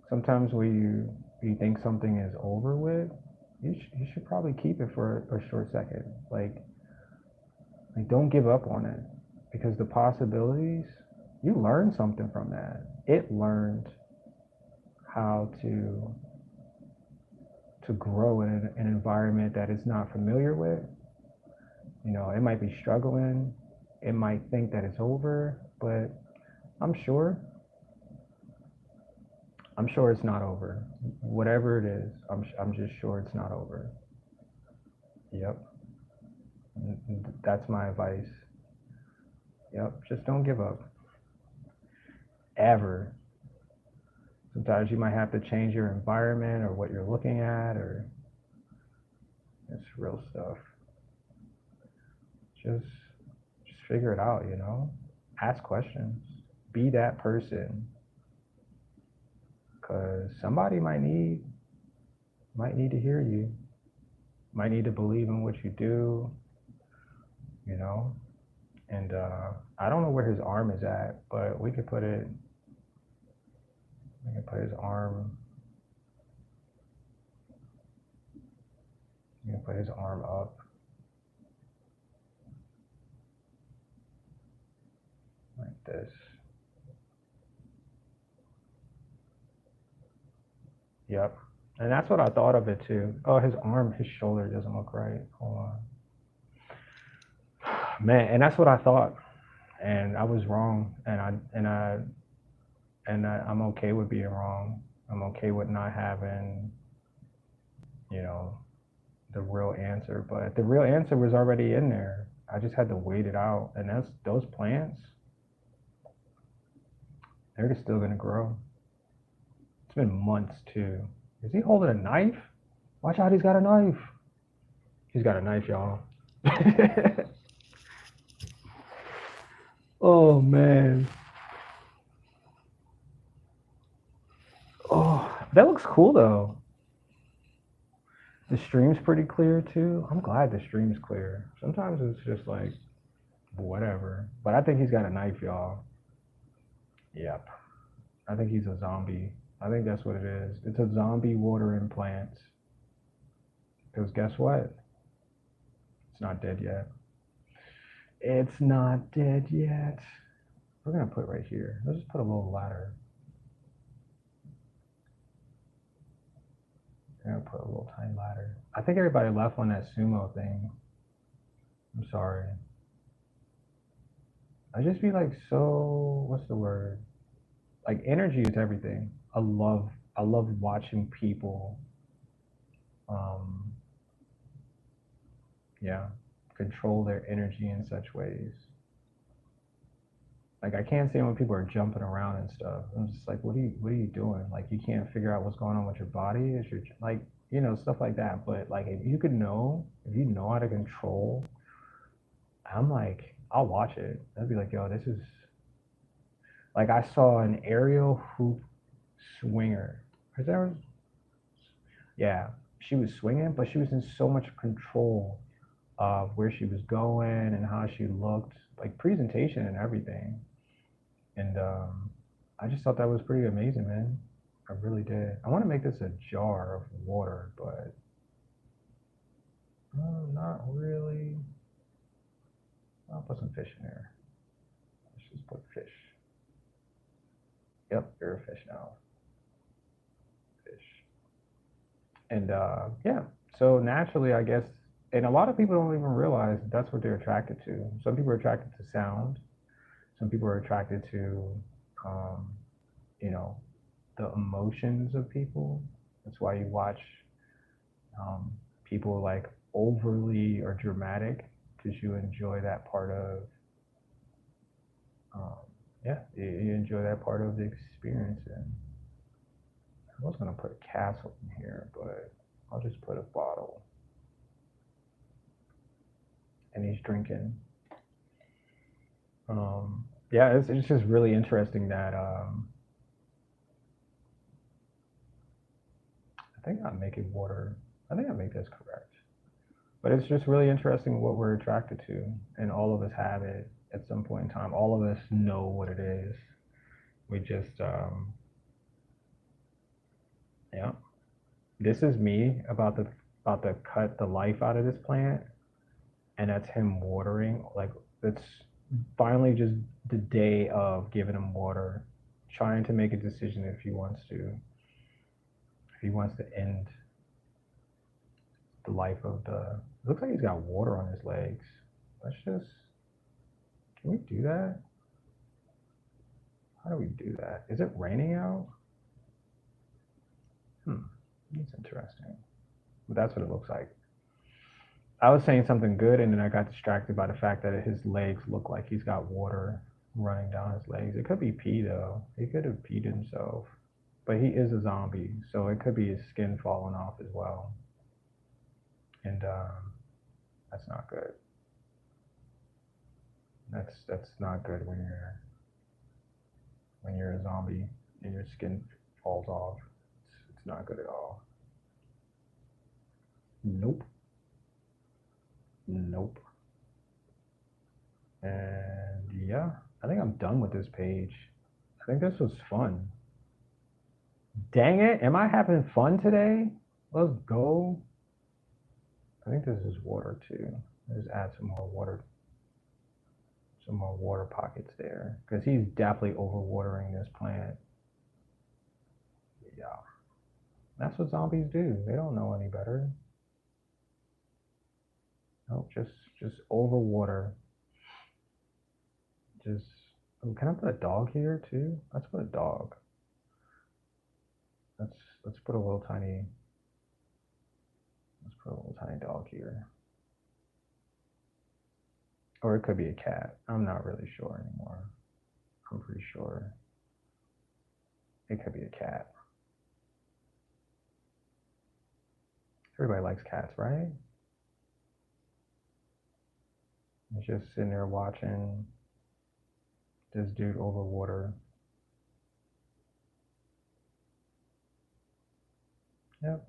sometimes when you think something is over with, you should probably keep it for a short second. Like don't give up on it because the possibilities you learn something from that. It learned how to grow in an environment that it's not familiar with. It might be struggling. It might think that it's over, but I'm sure I'm sure it's not over. Whatever it is, I'm just sure it's not over. Yep. That's my advice. Yep. Just don't give up. Ever. Sometimes you might have to change your environment or what you're looking at or it's real stuff. Just just figure it out. Ask questions. Be that person. Cause somebody might need to hear you. Might need to believe in what you do, you know? And I don't know where his arm is at, but we can put his arm we can put his arm up like this. Yep. And that's what I thought of it too. Oh, his shoulder doesn't look right. Hold on. Man, and that's what I thought. And I was wrong. I'm okay with being wrong. I'm okay with not having, you know, the real answer. But the real answer was already in there. I just had to wait it out. And that's those plants, they're still gonna grow. It's been months too. Is he holding a knife? Watch out, he's got a knife. He's got a knife, y'all. Oh man. Oh, that looks cool though. The stream's pretty clear too. I'm glad the stream's clear. Sometimes it's just like whatever. But I think he's got a knife, y'all. Yep. I think he's a zombie. I think that's what it is. It's a zombie watering plant. Because guess what? It's not dead yet. It's not dead yet. We're gonna put it right here. Let's just put a little ladder. put a little tiny ladder. I think everybody left on that sumo thing. I'm sorry. I just be like so, what's the word? Like energy is everything. I love watching people um yeah, control their energy in such ways. Like I can't stand when people are jumping around and stuff. I'm just like, what are you doing? Like you can't figure out what's going on with your body. Is your like stuff like that. But like if you know how to control, I'm like, I'll watch it. I'd be like, yo, this is like I saw an aerial hoop swinger. Is that yeah, she was swinging, but she was in so much control of where she was going and how she looked, like presentation and everything. And I just thought that was pretty amazing, man. I really did. I want to make this a jar of water, but not really. I'll put some fish in there. Let's just put fish. Yep, you're a fish now. Fish. And yeah, so naturally, I guess, and a lot of people don't even realize that's what they're attracted to. Some people are attracted to sound. Some people are attracted to, um, you know, the emotions of people. That's why you watch um, people like overly or dramatic because you enjoy that part of, um, yeah, you enjoy that part of the experience. And I was gonna put a castle in here, but I'll just put a bottle. And he's drinking. Yeah, it's just really interesting that I think I'm making water. I think I make this correct. But it's just really interesting what we're attracted to, and all of us have it at some point in time. All of us know what it is. We just, yeah. This is me about to cut the life out of this plant, and that's him watering. Like it's finally just the day of giving him water, trying to make a decision if he wants to, end the life of the. It looks like he's got water on his legs. Let's just. Can we do that? How do we do that? Is it raining out? That's interesting. But that's what it looks like. I was saying something good, and then I got distracted by the fact that his legs look like he's got water running down his legs. It could be pee though. He could have peed himself, but he is a zombie, so it could be his skin falling off as well, and that's not good. That's not good when you're a zombie and your skin falls off. It's not good at all. Nope. Nope. And yeah, I think I'm done with this page. I think this was fun. Dang it, am I having fun today? Let's go. I think this is water too. Let's add some more water pockets there, because he's definitely overwatering this plant. Yeah, that's what zombies do. They don't know any better. Nope, just overwater. Just oh, can I put a dog here too? Let's put a dog. Let's let's put a little tiny let's put a little tiny dog here. Or it could be a cat. I'm not really sure anymore. I'm pretty sure it could be a cat. Everybody likes cats, right? He's just sitting there watching this dude overwater. Yep.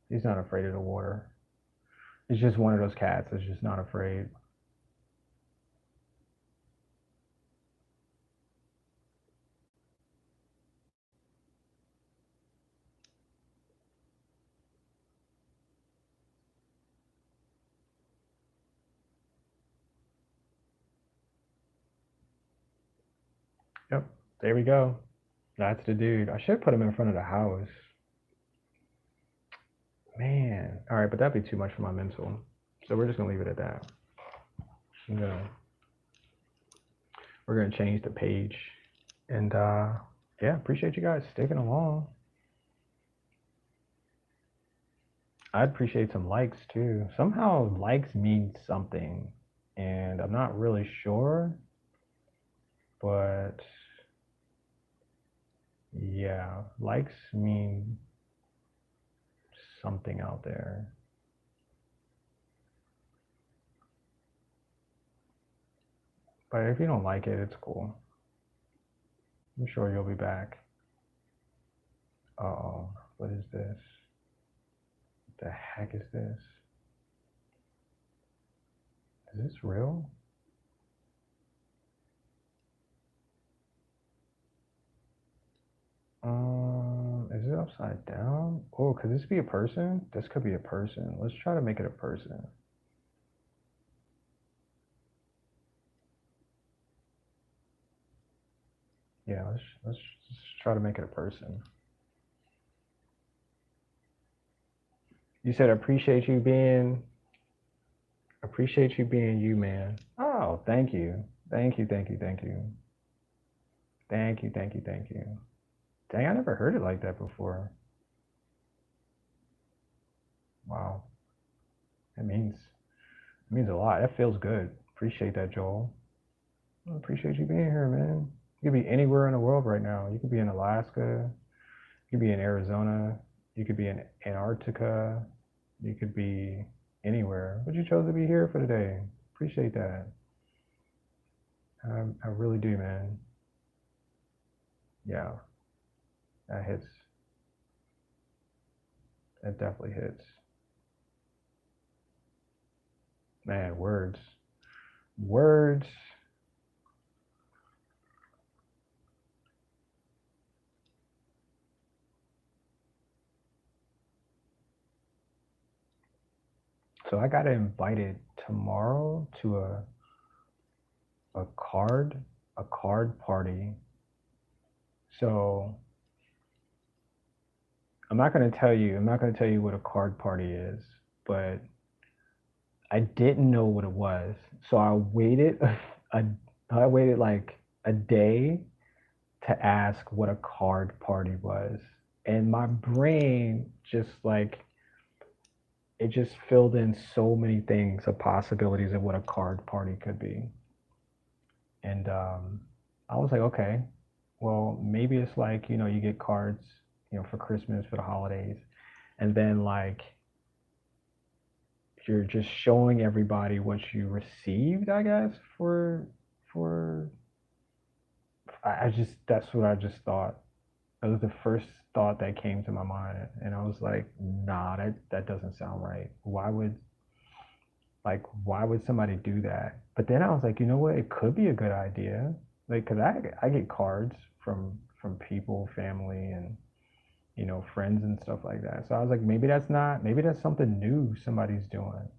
He's not afraid of the water. He's just one of those cats that's just not afraid. Yep. There we go. That's the dude. I should put him in front of the house. Man. All right, but that'd be too much for my mental. So we're just gonna leave it at that. I'm gonna we're gonna change the page. And yeah, appreciate you guys sticking along. I'd appreciate some likes too. Somehow likes mean something, and I'm not really sure, but yeah, likes mean something out there. But if you don't like it, it's cool. I'm sure you'll be back. Uh-oh, what is this? What the heck is this? Is this real? Is it upside down? Oh, could this be a person? This could be a person. Let's try to make it a person. Yeah, let's just try to make it a person. You said appreciate you being you, man. Oh, thank you. Thank you, thank you, thank you. Thank you, thank you, thank you. Dang, I never heard it like that before. Wow. It means a lot. That feels good. Appreciate that, Joel. I appreciate you being here, man. You could be anywhere in the world right now. You could be in Alaska. You could be in Arizona. You could be in Antarctica. You could be anywhere. But you chose to be here for today. Appreciate that. I really do, man. Yeah, that hits. That definitely hits. Man, words. Words. So I got invited tomorrow to a card a card party. So I'm not gonna tell you what a card party is, but I didn't know what it was. So a I waited like a day to ask what a card party was. And my brain just like it just filled in so many things of possibilities of what a card party could be. And I was like, okay, well, maybe it's like, you get cards, for Christmas, for the holidays. And then like you're just showing everybody what you received, I guess, for I just that's what I just thought. That was the first thought that came to my mind. And I was like, nah, that doesn't sound right. Why would somebody do that? But then I was like, you know what? It could be a good idea. Like, cause I get cards from people, family, and friends and stuff like that. So I was like, maybe that's something new somebody's doing,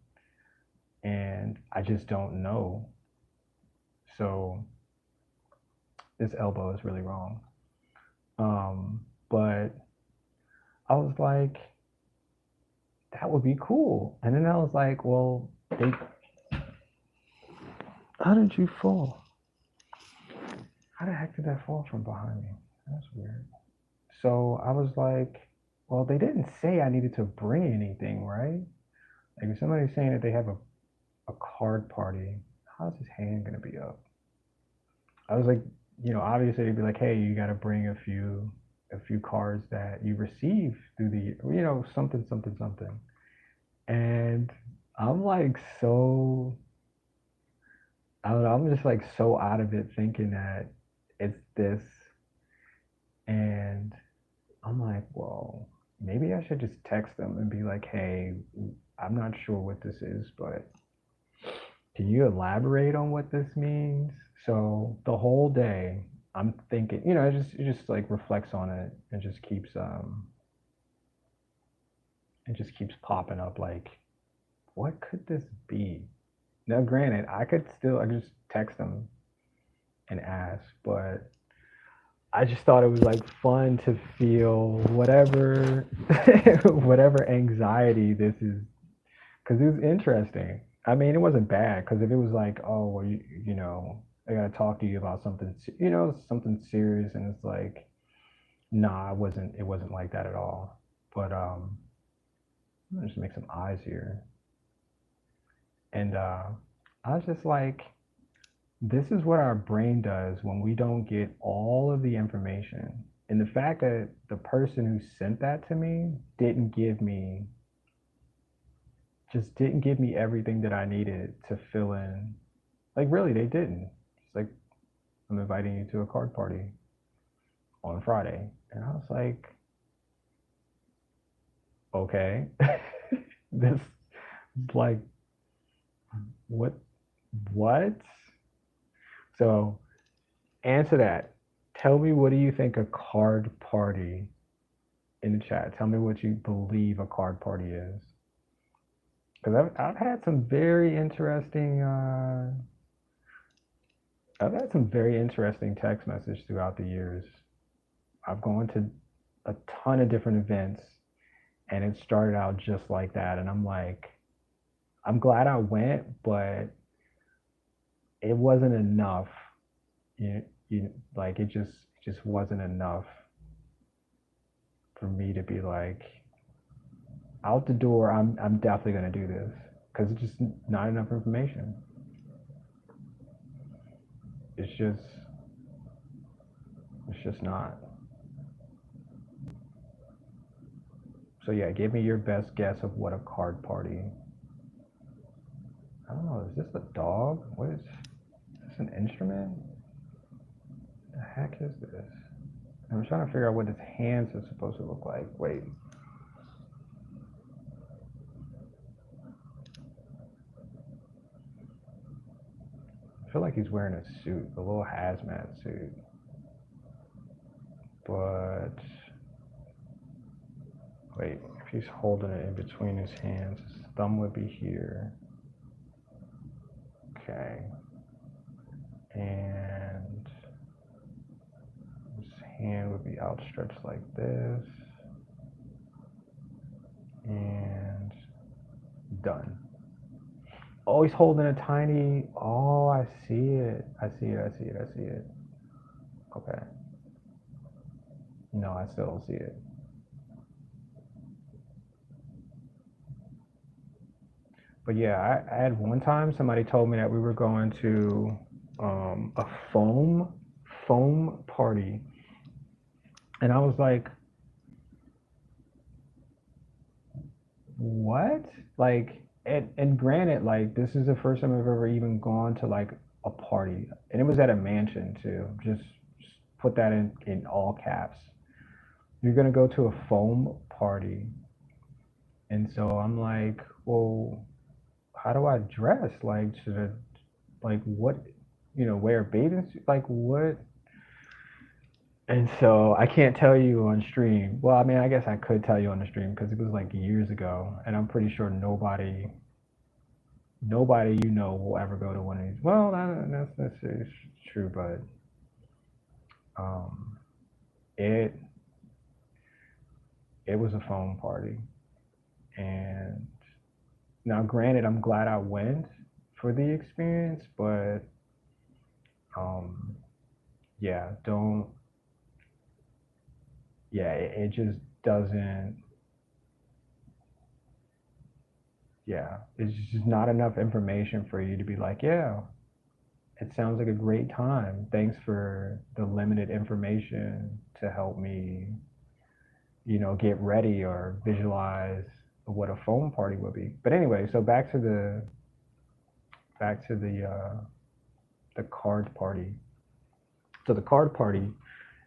and I just don't know. So this elbow is really wrong. But I was like, that would be cool. And then I was like, well, how did you fall? How the heck did that fall from behind me? That's weird. So I was like, well, they didn't say I needed to bring anything, right? Like if somebody's saying that they have a card party, how's his hand gonna be up? I was like, obviously they'd be like, hey, you gotta bring a few cards that you receive through the, something, something, something. And I'm like I don't know, I'm just like so out of it thinking that it's this. And I'm like, well, maybe I should just text them and be like, hey, I'm not sure what this is, but can you elaborate on what this means? So the whole day, I'm thinking, it just like reflects on it and just keeps popping up like, what could this be? Now, granted, I could just text them and ask, but I just thought it was like fun to feel whatever whatever anxiety this is, because it was interesting. I mean, it wasn't bad, because if it was like, oh, well, you know, I gotta talk to you about something, you know, something serious, and it's like, nah, it wasn't. It wasn't like that at all. But let me just make some eyes here, and I was just like, this is what our brain does when we don't get all of the information. And the fact that the person who sent that to me didn't give me, just didn't give me everything that I needed to fill in. Like, really, they didn't. It's like, I'm inviting you to a card party on Friday. And I was like, okay. This, like, what? What? So, answer that. Tell me, what do you think a card party in the chat? Tell me what you believe a card party is. Because I've had some very interesting I've had some very interesting text messages throughout the years. I've gone to a ton of different events, and it started out just like that. And I'm like, I'm glad I went, but it wasn't enough. You like, it just wasn't enough for me to be like, out the door. I'm definitely gonna do this, because it's just not enough information. It's just it's just not. So yeah, give me your best guess of what a card party. I don't know. Is this a dog? What is this? An instrument? The heck is this? I'm trying to figure out what his hands are supposed to look like. Wait. I feel like he's wearing a suit, a little hazmat suit. But wait, if he's holding it in between his hands, his thumb would be here. Okay. And his hand would be outstretched like this. And done. Oh, he's holding a tiny. Oh, I see it. I see it. I see it. I see it. Okay. No, I still don't see it. But yeah, I had one time somebody told me that we were going to a foam party, and I was like, what? Like, and granted, like, this is the first time I've ever even gone to like a party, and it was at a mansion too. Just put that in all caps. You're gonna go to a foam party, and so I'm like, well, how do I dress? Like, should I, like, what, wear a bathing suit? Like, what? And so I can't tell you on stream. Well, I mean, I guess I could tell you on the stream, because it was like years ago, and I'm pretty sure nobody will ever go to one of these. Well, that's true, but um, it it was a phone party, and now, granted, I'm glad I went for the experience, but um, yeah, don't. Yeah, it just doesn't. Yeah, it's just not enough information for you to be like, yeah, it sounds like a great time. Thanks for the limited information to help me, get ready or visualize what a phone party would be. But anyway, so back to the card party. So the card party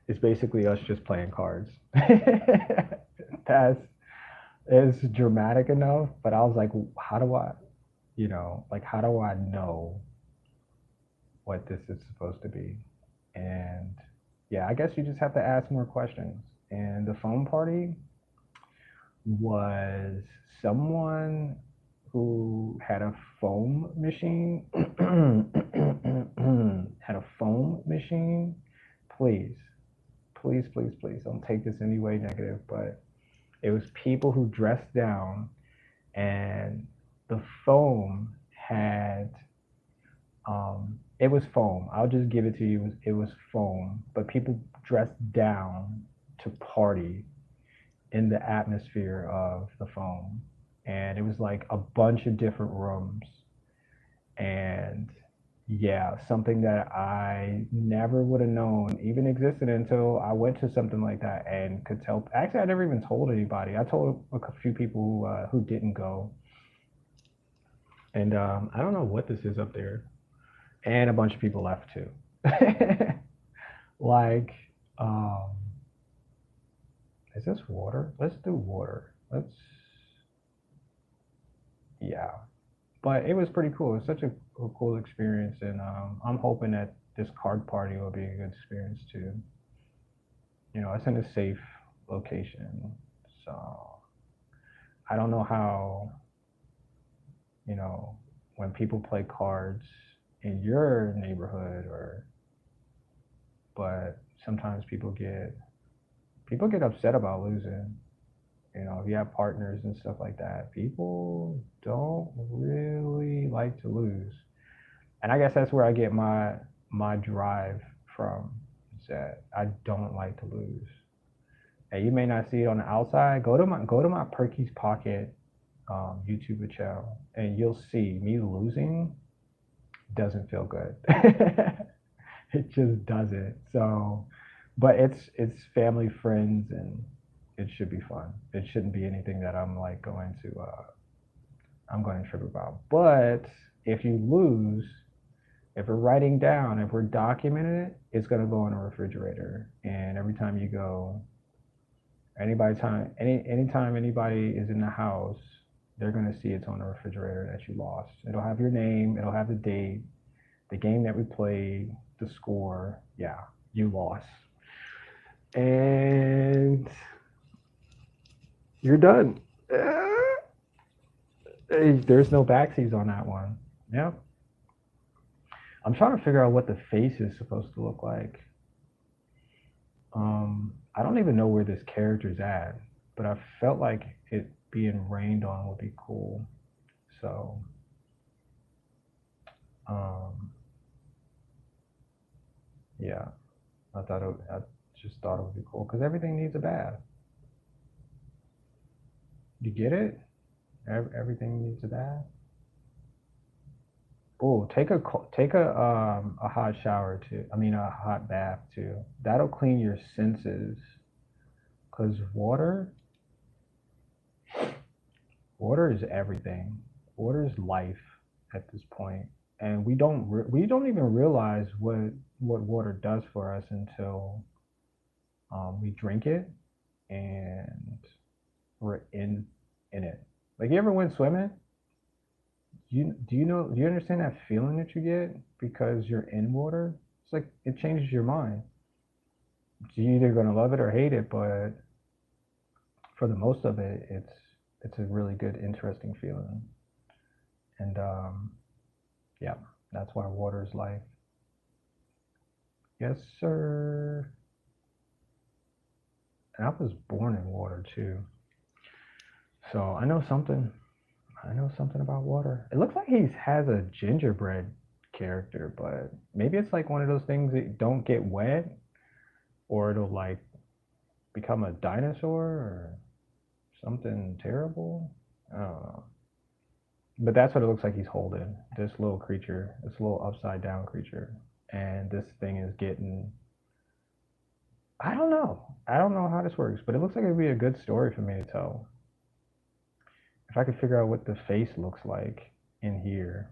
is basically us just playing cards. That's is dramatic enough, but I was like, how do I, like, how do I know what this is supposed to be? And yeah, I guess you just have to ask more questions. And the phone party was someone who had a foam machine, had a foam machine. Please, please, please, please don't take this any way negative, but it was people who dressed down, and the foam had it was foam. I'll just give it to you. It was foam, but people dressed down to party in the atmosphere of the foam. And it was like a bunch of different rooms. And yeah, something that I never would have known even existed until I went to something like that and could tell. Actually, I never even told anybody. I told a few people who didn't go. And I don't know what this is up there. And a bunch of people left too. Like, um, is this water? Let's do water. Yeah. But it was pretty cool. It's such a cool experience, and I'm hoping that this card party will be a good experience too. You know, it's in a safe location, so I don't know how, you know, when people play cards in your neighborhood, or but sometimes people get upset about losing. You know, if you have partners and stuff like that, people don't really like to lose. And I guess that's where I get my drive from. Is that I don't like to lose. And you may not see it on the outside. Go to my Perky's Pocket YouTube channel, and you'll see me losing doesn't feel good. It just doesn't. So, but it's family, friends, and it should be fun. It shouldn't be anything that I'm going to trip about. But if you lose, if we're writing down, if we're documenting it, it's going to go in a refrigerator. And every time you go, anytime anybody is in the house, they're going to see it's on the refrigerator that you lost. It'll have your name, it'll have the date, the game that we played, the score. Yeah, you lost. And you're done. There's no backsies on that one. Yep. I'm trying to figure out what the face is supposed to look like. I don't even know where this character's at, but I felt like it being rained on would be cool. So, yeah, I just thought it would be cool because everything needs a bath. You get it? Everything needs a bath. Oh, take a hot shower too. I mean a hot bath too. That'll clean your senses. Cause water is everything. Water is life at this point, and we don't even realize what water does for us until we drink it and we're in it. Like you ever went swimming? Do you understand that feeling that you get because you're in water? It's like it changes your mind. You're either gonna love it or hate it, but for the most of it, it's a really good, interesting feeling. And yeah, that's why water is life. Yes, sir. And I was born in water too, so I know something about water. It looks like he has a gingerbread character, but maybe it's like one of those things that don't get wet, or it'll like become a dinosaur or something terrible. I don't know. But that's what it looks like he's holding. This little creature, this little upside down creature. And this thing is getting, I don't know. I don't know how this works, but it looks like it'd be a good story for me to tell. If I could figure out what the face looks like in here,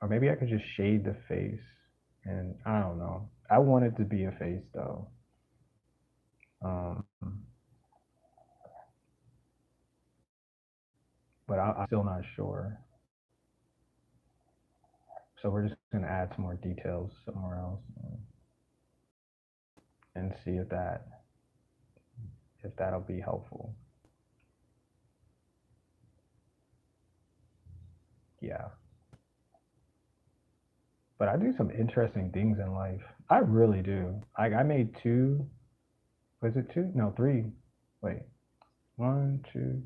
or maybe I could just shade the face. And I don't know. I want it to be a face though. Um, but I'm still not sure. So we're just gonna add some more details somewhere else and see if that'll be helpful. Yeah. But I do some interesting things in life. I really do. Like I made two. Was it two? No, three. Wait, one, two,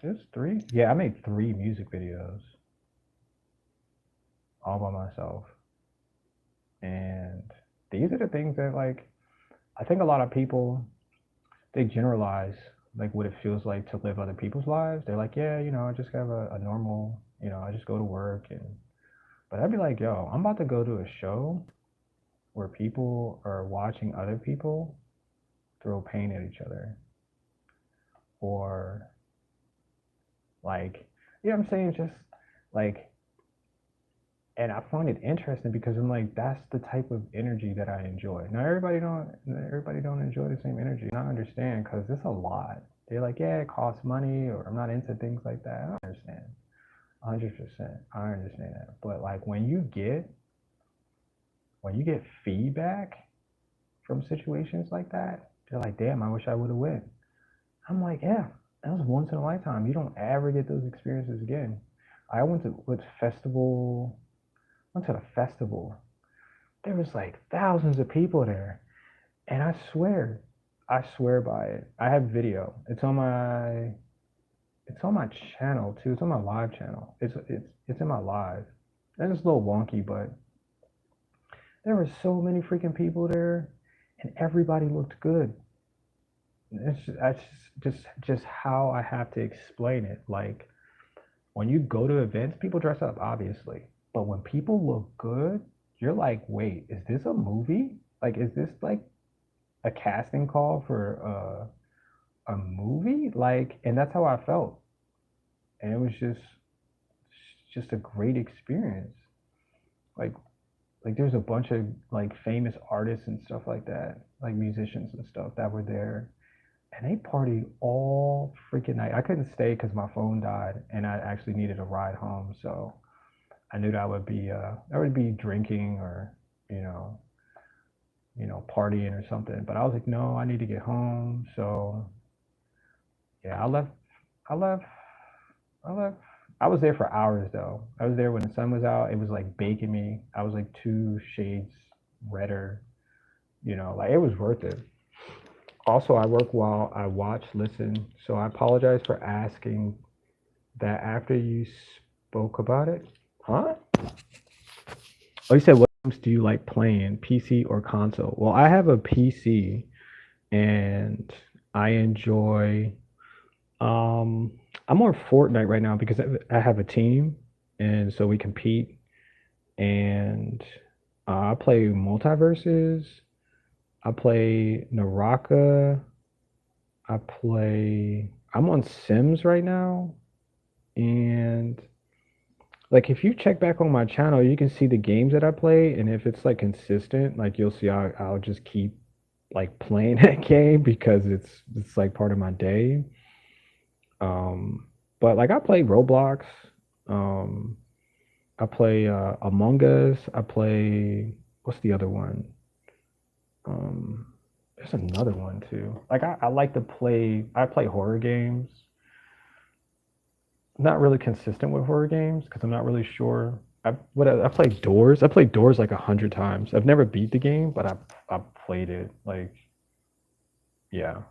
just three? Yeah, I made three music videos all by myself. And these are the things that, like, I think a lot of people, they generalize like what it feels like to live other people's lives. They're like, yeah, I just have a normal, I just go to work. But I'd be like, yo, I'm about to go to a show where people are watching other people throw pain at each other, or like, I'm saying? Just like, and I find it interesting because I'm like, that's the type of energy that I enjoy. Now everybody don't enjoy the same energy. And I understand because it's a lot. They're like, yeah, it costs money, or I'm not into things like that. I understand, 100%. I understand that. But like when you get feedback from situations like that, they're like, damn, I wish I would have went. I'm like, yeah, that was once in a lifetime. You don't ever get those experiences again. I went to the festival. There was like thousands of people there, and I swear by it. I have video. It's on my channel too. It's on my live channel. It's in my live. And it's a little wonky, but there were so many freaking people there, and everybody looked good. That's just how I have to explain it. Like, when you go to events, people dress up, obviously, but when people look good, you're like, wait, is this a movie? Like, is this like a casting call for a movie? Like, and that's how I felt, and it was just a great experience. Like, there's a bunch of like famous artists and stuff like that, like musicians and stuff that were there, and they party all freaking night. I couldn't stay because my phone died, and I actually needed a ride home. So I knew that I would be drinking, or you know, partying or something. But I was like, no, I need to get home. So yeah, I left. I left. I left. I was there for hours though. I was there when the sun was out. It was like baking me. I was like two shades redder. Like, it was worth it. Also, I work while I watch, listen. So I apologize for asking that after you spoke about it. Huh? Oh, you said, what games do you like playing, PC or console? Well, I have a PC, and I enjoy. Um, I'm on Fortnite right now because I have a team, and so we compete. And I play Multiverses. I play Naraka. I'm on Sims right now, and like, if you check back on my channel, you can see the games that I play, and if it's like consistent, like, you'll see I'll just keep like playing that game because it's like part of my day. Um, but like, I play Roblox. Um, I play Among Us. I play, what's the other one? Um, there's another one too. Like, I like to play. I play horror games. Not really consistent with horror games because I'm not really sure. I played Doors. I played Doors like 100 times. I've never beat the game, but I played it. Like, yeah,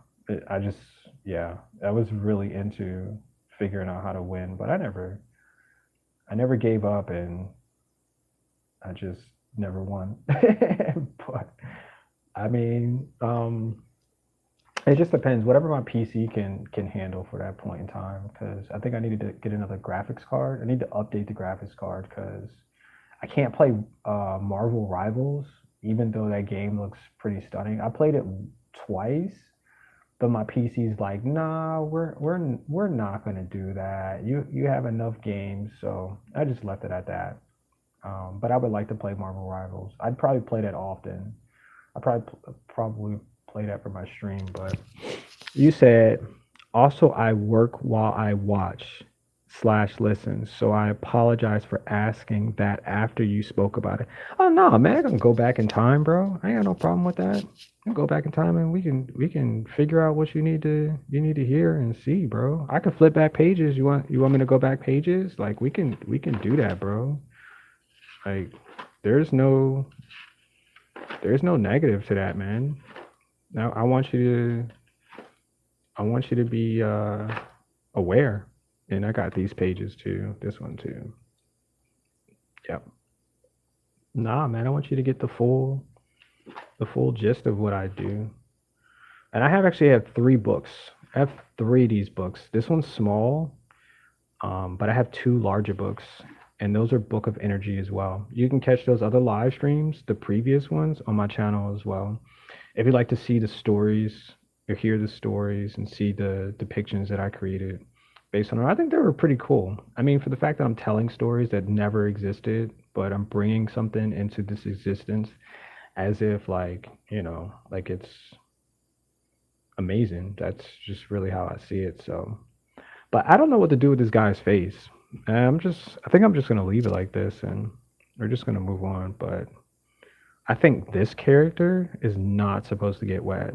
I just, yeah, I was really into figuring out how to win, but I never gave up, and I just never won. But I mean, it just depends. Whatever my PC can handle for that point in time. Because I think I needed to get another graphics card. I need to update the graphics card because I can't play Marvel Rivals, even though that game looks pretty stunning. I played it twice, but my PC's like, nah, we're not gonna do that. You have enough games, so I just left it at that. But I would like to play Marvel Rivals. I'd probably play that often. I probably play that for my stream. But you said, also, I work while I watch slash listen. So I apologize for asking that after you spoke about it. Oh no, man, I can go back in time, bro. I ain't got no problem with that. I can go back in time, and we can figure out what you need to hear and see, bro. I can flip back pages. You want me to go back pages? Like, we can do that, bro. Like, there's no There's no negative to that, man. Now I want you to be aware. And I got these pages too. This one too. Yep. Nah, man, I want you to get the full gist of what I do. And I have actually have three books. I have three of these books. This one's small, but I have two larger books, and those are Book of Energy as well. You can catch those other live streams, the previous ones, on my channel as well. If you'd like to see the stories or hear the stories and see the depictions that I created based on them, I think they were pretty cool. I mean, for the fact that I'm telling stories that never existed, but I'm bringing something into this existence as if like, like it's amazing. That's just really how I see it. So, but I don't know what to do with this guy's face. I think I'm just gonna leave it like this, and we're just gonna move on. But I think this character is not supposed to get wet.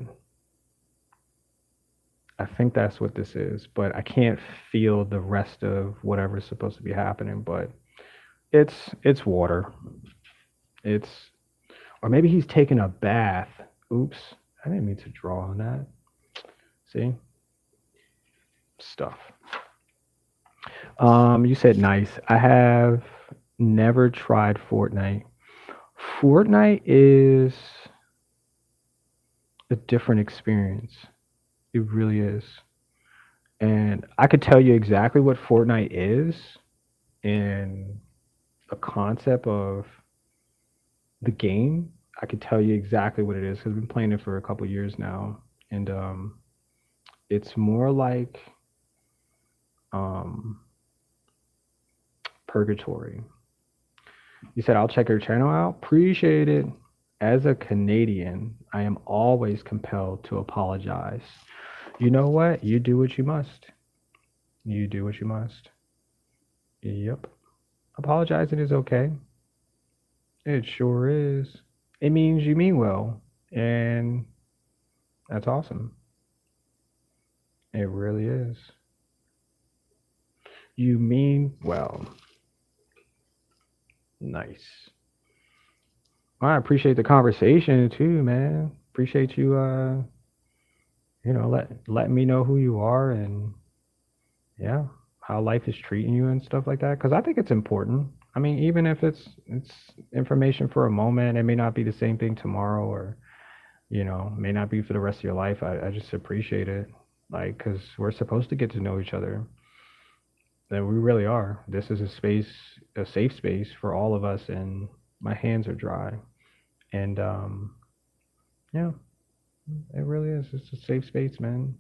I think that's what this is, but I can't feel the rest of whatever's supposed to be happening. But it's water. It's or maybe he's taking a bath. Oops, I didn't mean to draw on that. See stuff. You said nice. I have never tried Fortnite. Fortnite is a different experience. It really is. And I could tell you exactly what Fortnite is and a concept of the game. I could tell you exactly what it is because I've been playing it for a couple years now. And it's more like um, purgatory. You said, I'll check your channel out. Appreciate it. As a Canadian, I am always compelled to apologize. You know what? You do what you must. You do what you must. Yep. Apologizing is okay. It sure is. It means you mean well. And that's awesome. It really is. You mean well. Nice. Well, I appreciate the conversation too, man. Appreciate you letting me know who you are and yeah, how life is treating you and stuff like that. Because I think it's important. I mean, even if it's information for a moment, it may not be the same thing tomorrow, or may not be for the rest of your life. I just appreciate it, like, because we're supposed to get to know each other. That we really are. This is a safe space for all of us, and my hands are dry. And yeah, it really is. It's a safe space, man.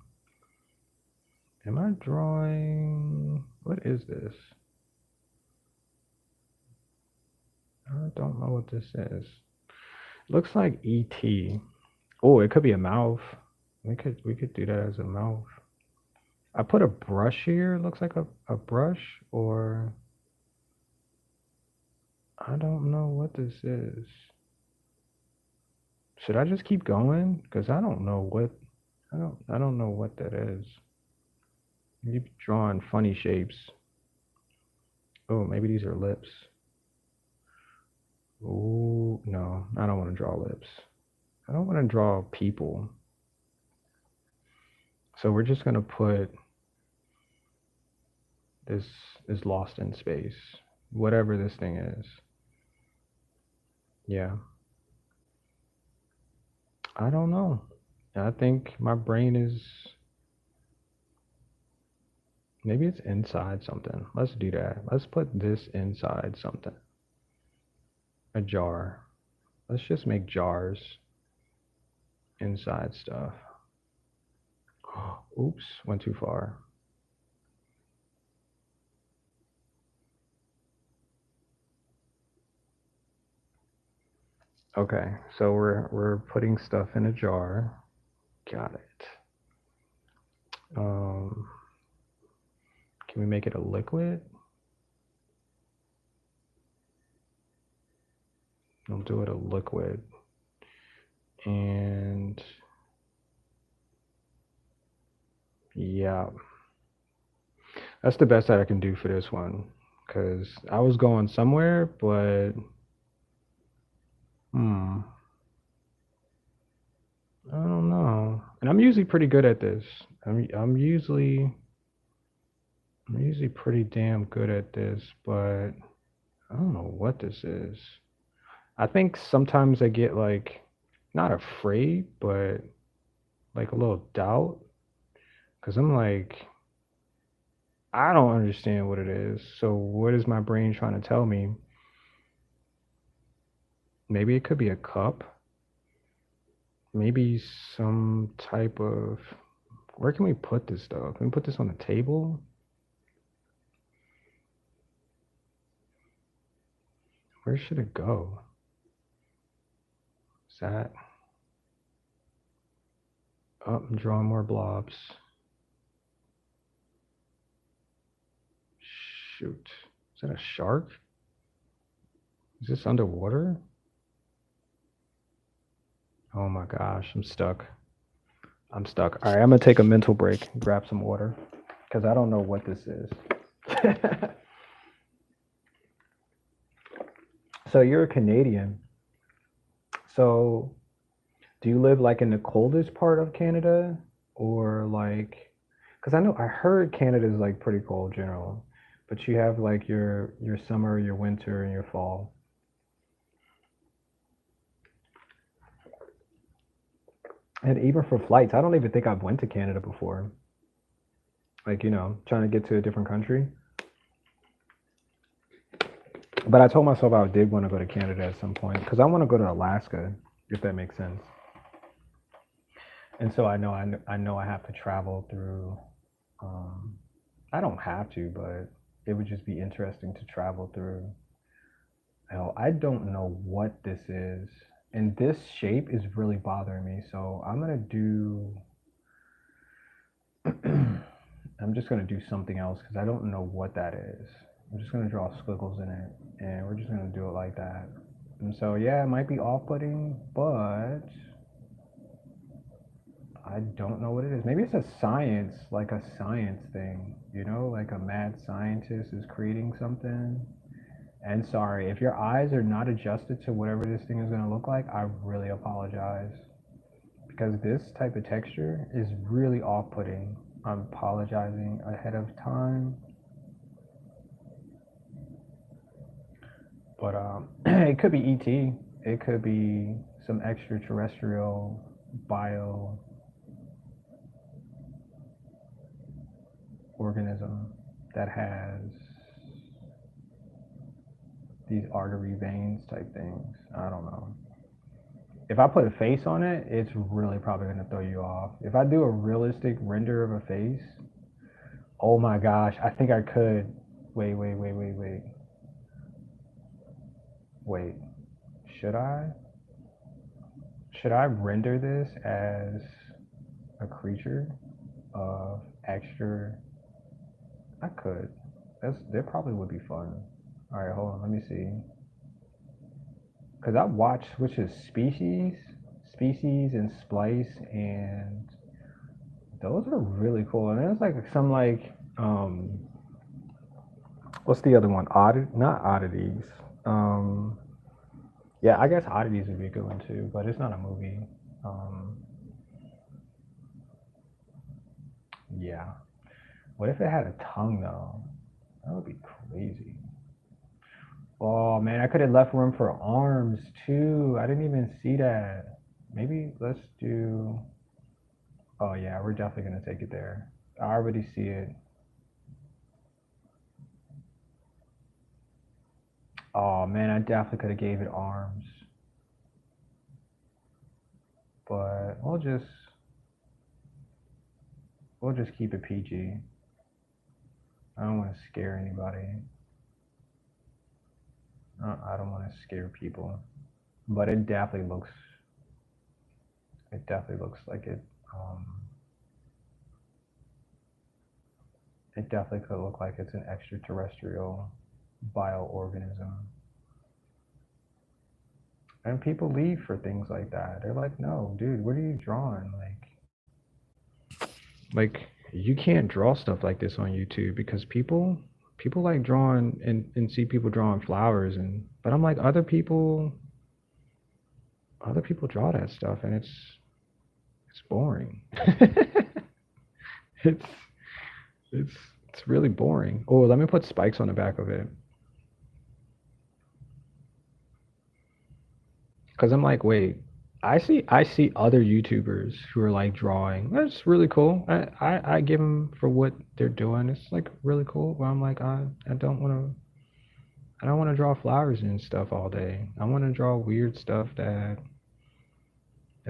Am I drawing? What is this? I don't know what this is. Looks like ET. Oh, it could be a mouth. We could do that as a mouth. I put a brush here. Looks like a brush, or I don't know what this is. Should I just keep going? Because I don't know what that is. Keep drawing funny shapes. Oh, maybe these are lips. Oh, no, I don't want to draw lips. I don't want to draw people. So we're just going to put this is lost in space, whatever this thing is. Yeah. I don't know. I think my brain is maybe it's inside something. Let's do that. Let's put this inside something. A jar. Let's just make jars inside stuff. Oops, went too far. Okay, so we're putting stuff in a jar. Got it. Can we make it a liquid? We'll do it a liquid. And yeah, that's the best that I can do for this one because I was going somewhere, but hmm. I don't know. And I'm usually pretty good at this. I'm usually pretty damn good at this, but I don't know what this is. I think sometimes I get like not afraid, but like a little doubt because I'm like, I don't understand what it is. So what is my brain trying to tell me? Maybe it could be a cup. Maybe some type of, where can we put this stuff? Can we put this on the table? Where should it go? Is that, oh, I'm drawing more blobs. Shoot. Is that a shark? Is this underwater? Oh my gosh, I'm stuck. I'm stuck. All right, I'm gonna take a mental break and grab some water because I don't know what this is. So you're a Canadian. So do you live like in the coldest part of Canada or like, because I heard Canada is like pretty cold general, but you have like your summer, your winter, and your fall. And even for flights, I don't even think I've went to Canada before. Like, trying to get to a different country. But I told myself I did want to go to Canada at some point because I want to go to Alaska, if that makes sense. And so I know I have to travel through. Um, I don't have to, but it would just be interesting to travel through. Hell, I don't know what this is, and this shape is really bothering me. So I'm gonna do. I'm just gonna do something else because I don't know what that is. I'm just gonna draw squiggles in it, and we're just gonna do it like that. And so yeah, it might be off-putting, but I don't know what it is. Maybe it's a science, like a science thing, like a mad scientist is creating something. And sorry, if your eyes are not adjusted to whatever this thing is going to look like, I really apologize. Because this type of texture is really off putting. I'm apologizing ahead of time. But it could be ET. It could be some extraterrestrial bio organism that has these artery veins type things. I don't know. If I put a face on it, it's really probably going to throw you off. If I do a realistic render of a face, oh my gosh, I think I could. Wait, wait, wait, wait, wait. Wait. Should I? Should I render this as a creature of extra? I could. That probably would be fun. All right, hold on. Let me see. Because I watched which is species and splice, and those are really cool. And there's like some like what's the other one? Not oddities. Um, yeah, I guess oddities would be a good one too, but it's not a movie. Um, yeah. What if it had a tongue though? That would be crazy. Oh man, I could have left room for arms too. I didn't even see that. Maybe let's do. Oh yeah, we're definitely gonna take it there. I already see it. Oh man, I definitely could have gave it arms, but we'll just keep it PG. I don't want to scare anybody. I don't want to scare people, but it definitely looks like it. Um, it definitely could look like it's an extraterrestrial bioorganism. And people leave for things like that. They're like, no, dude, what are you drawing? Like you can't draw stuff like this on YouTube because people like drawing and see people drawing flowers but I'm like other people draw that stuff and It's boring. it's it's it's really boring. Oh, let me put spikes on the back of it. Because I'm like, wait, I see other YouTubers who are like drawing. That's really cool. I give them for what they're doing. It's like really cool. But I'm like, I don't want to draw flowers and stuff all day. I want to draw weird stuff that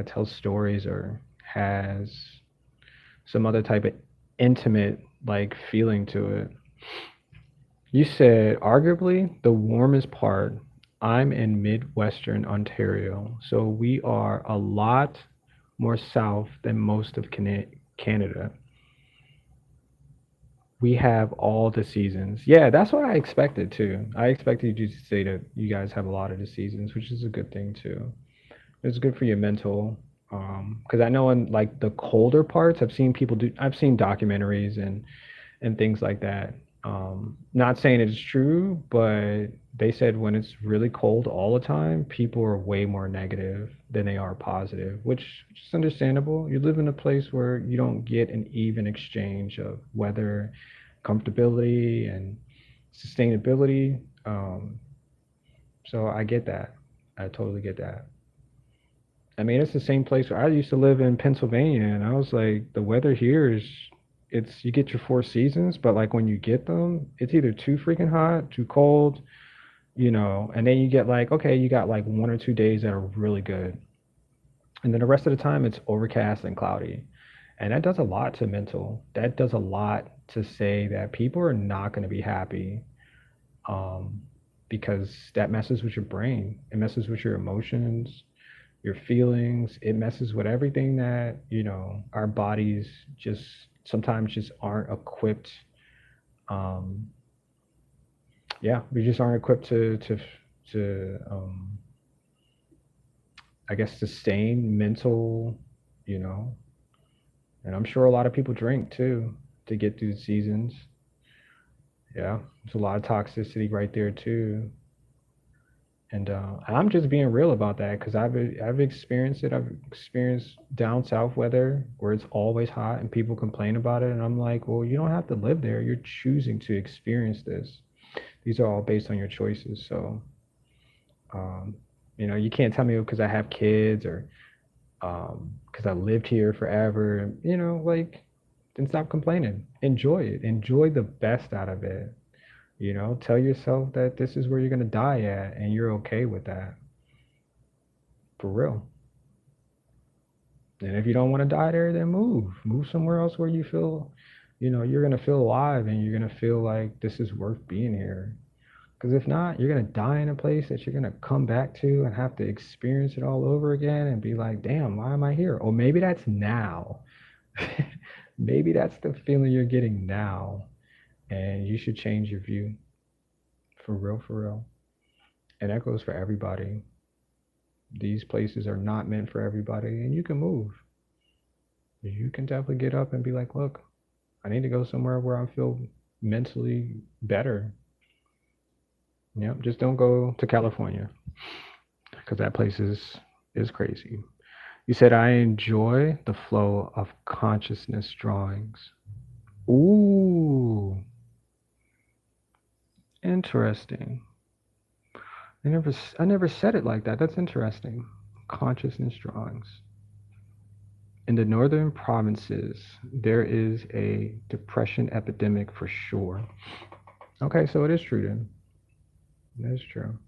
tells stories or has some other type of intimate like feeling to it. You said arguably the warmest part. I'm in Midwestern Ontario, so we are a lot more south than most of Canada. We have all the seasons. Yeah, that's what I expected too. I expected you to say that you guys have a lot of the seasons, which is a good thing too. It's good for your mental. Because I know in like the colder parts, I've seen documentaries and things like that. Not saying it's true, but they said when it's really cold all the time, people are way more negative than they are positive, which is understandable. You live in a place where you don't get an even exchange of weather, comfortability, and sustainability. So I get that. I totally get that. I mean, it's the same place where I used to live in Pennsylvania, and I was like, the weather here is, it's you get your four seasons, but like when you get them, it's either too freaking hot, too cold, and then you get like, okay, you got like 1 or 2 days that are really good, and then the rest of the time it's overcast and cloudy, and that does a lot to mental. That does a lot to say that people are not going to be happy, um, because that messes with your brain. It messes with your emotions, your feelings. It messes with everything that, our bodies just sometimes just aren't equipped. Um, yeah, we just aren't equipped to I guess sustain mental, you know. And I'm sure a lot of people drink too to get through the seasons. Yeah, there's a lot of toxicity right there too. And I'm just being real about that because I've experienced it. I've experienced down south weather where it's always hot and people complain about it. And I'm like, well, you don't have to live there. You're choosing to experience this. These are all based on your choices. So, um, you can't tell me because I have kids or because I lived here forever. Like, then stop complaining. Enjoy it. Enjoy the best out of it. Tell yourself that this is where you're gonna die at, and you're okay with that. For real. And if you don't want to die there, then move. Move somewhere else where you feel, you're gonna feel alive and you're gonna feel like this is worth being here. Because if not, you're gonna die in a place that you're gonna come back to and have to experience it all over again and be like, damn, why am I here? Or maybe that's now. Maybe that's the feeling you're getting now. And you should change your view. For real, for real. And that goes for everybody. These places are not meant for everybody, and you can move. You can definitely get up and be like, look, I need to go somewhere where I feel mentally better. Yep, just don't go to California because that place is crazy. You said I enjoy the flow of consciousness drawings. Ooh, interesting. I never said it like that. That's interesting. Consciousness drawings. In the northern provinces, there is a depression epidemic for sure. Okay, so it is true then. That is true.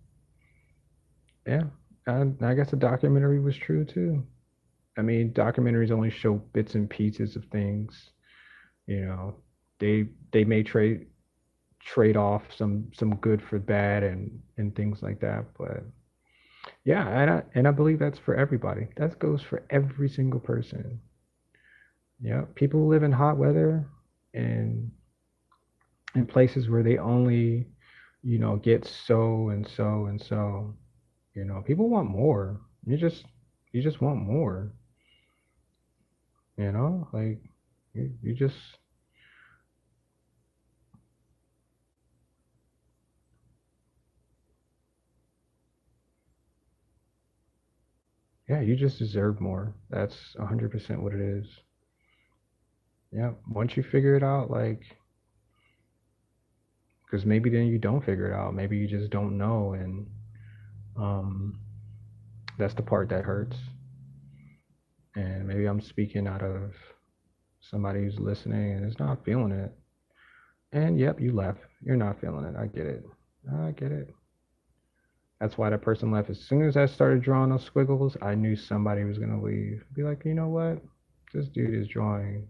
Yeah, I guess the documentary was true too. I mean, documentaries only show bits and pieces of things. You know, they may trade off some good for bad and things like that. But yeah, and I believe that's for everybody. That goes for every single person. Yeah, people who live in hot weather and in places where they only, get so and so and so. People want more. You just want more. Like you just Yeah, you just deserve more. That's 100% what it is. Yeah, once you figure it out, like, because maybe then you don't figure it out. Maybe you just don't know, and um, that's the part that hurts. And maybe I'm speaking out of somebody who's listening and is not feeling it. And yep, you left. You're not feeling it. I get it. I get it. That's why that person left. As soon as I started drawing those squiggles, I knew somebody was gonna leave. Be like, you know what? This dude is drawing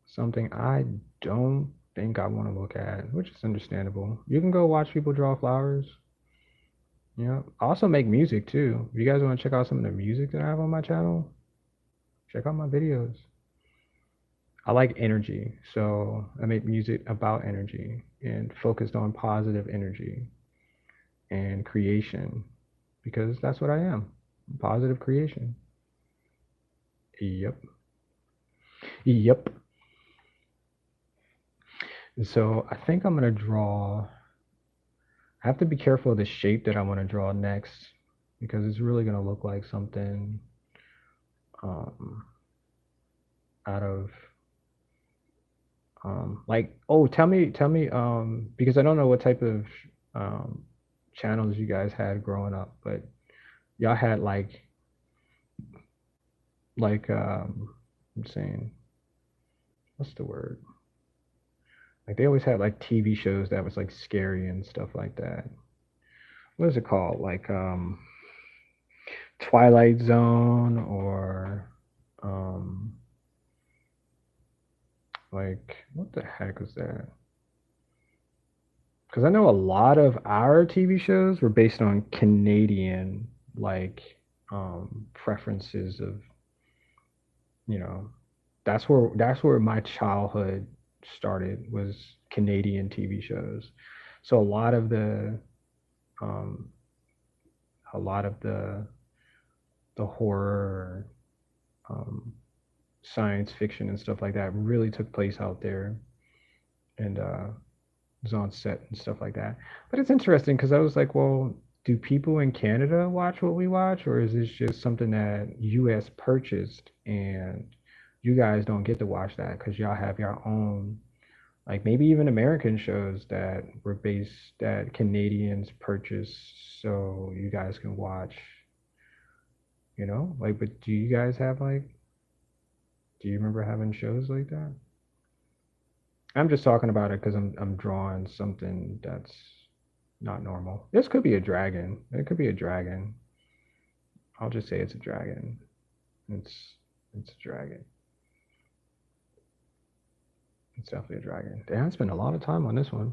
something I don't think I want to look at, which is understandable. You can go watch people draw flowers. Yeah. I also make music too. If you guys want to check out some of the music that I have on my channel, check out my videos. I like energy, so I make music about energy and focused on positive energy and creation because that's what I am. Positive creation. Yep. Yep. And so I think I'm gonna draw. I have to be careful of the shape that I want to draw next because it's really gonna look like something um, out of like, oh, tell me because I don't know what type of um channels you guys had growing up, but y'all had like I'm saying, what's the word? Like they always had like TV shows that was like scary and stuff like that. What is it called? Like Twilight Zone or um like what the heck was that? Because I know a lot of our TV shows were based on Canadian like preferences of, you know, that's where my childhood started was Canadian TV shows. So um a lot of the horror, um, science fiction and stuff like that really took place out there and was on set and stuff like that. But it's interesting because I was like, well, do people in Canada watch what we watch, or is this just something that US purchased and you guys don't get to watch that because y'all have your own, like maybe even American shows that were based that Canadians purchased so you guys can watch, Like, but do you guys have like, do you remember having shows like that? I'm just talking about it because I'm drawing something that's not normal. This could be a dragon. It could be a dragon. I'll just say it's a dragon. It's it's a dragon. It's definitely a dragon. Damn, I spent a lot of time on this one.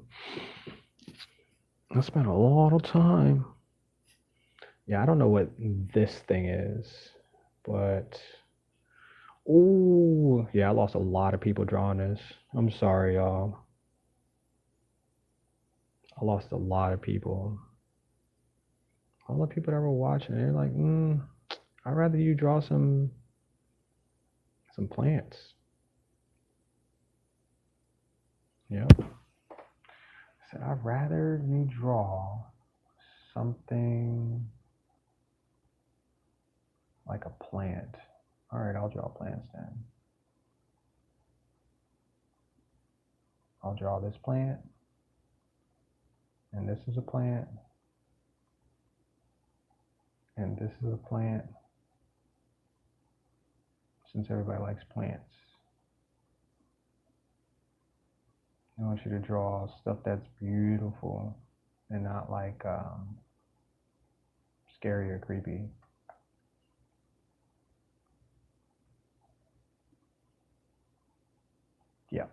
I spent a lot of time. Yeah, I don't know what this thing is, but oh yeah, I lost a lot of people drawing this. I'm sorry, y'all. I lost a lot of people. All the people that were watching, they're like, I'd rather you draw some plants. Yep. I said, I'd rather you draw something like a plant. All right, I'll draw plants then. I'll draw this plant, and this is a plant, and this is a plant, since everybody likes plants. I want you to draw stuff that's beautiful and not like scary or creepy. Yeah.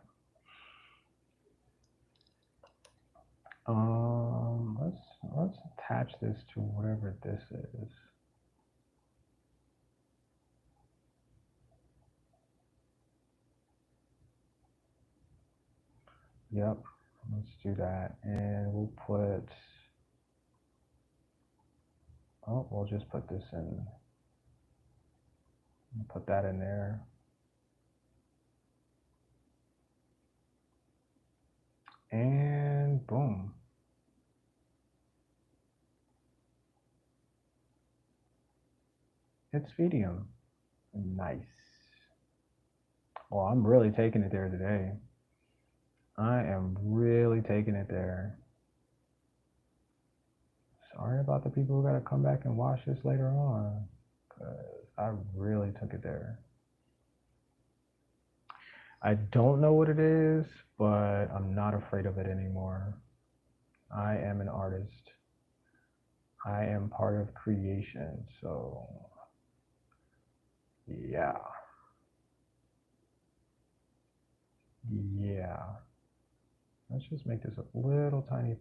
Let's attach this to whatever this is. Yep. Let's do that, and we'll put. Oh, we'll just put this in. Put that in there. And boom. It's feeding them. Nice. Well, I'm really taking it there today. I am really taking it there. Sorry about the people who got to come back and watch this later on, because I really took it there. I don't know what it is, but I'm not afraid of it anymore. I am an artist. I am part of creation. So, yeah. Yeah. Let's just make this a little tiny.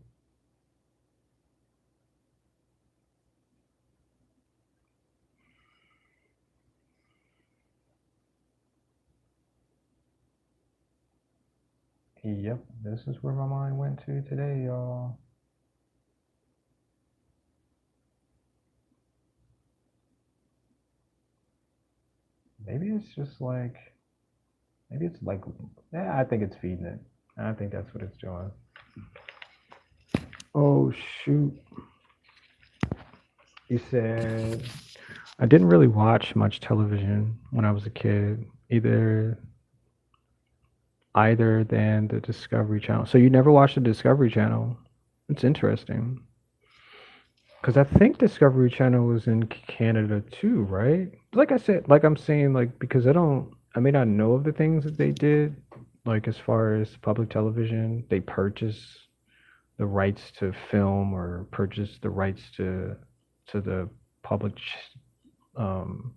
Yep, this is where my mind went to today, y'all. Maybe it's just like, maybe it's like, yeah, I think it's feeding it. I think that's what it's doing. Oh, shoot. You said I didn't really watch much television when I was a kid, either than the Discovery Channel. So you never watched the Discovery Channel? It's interesting because I think Discovery Channel was in Canada too, right? Like I said, like I'm saying, like because I may not know of the things that they did, like as far as public television, they purchase the rights to film or purchase the rights to the public um,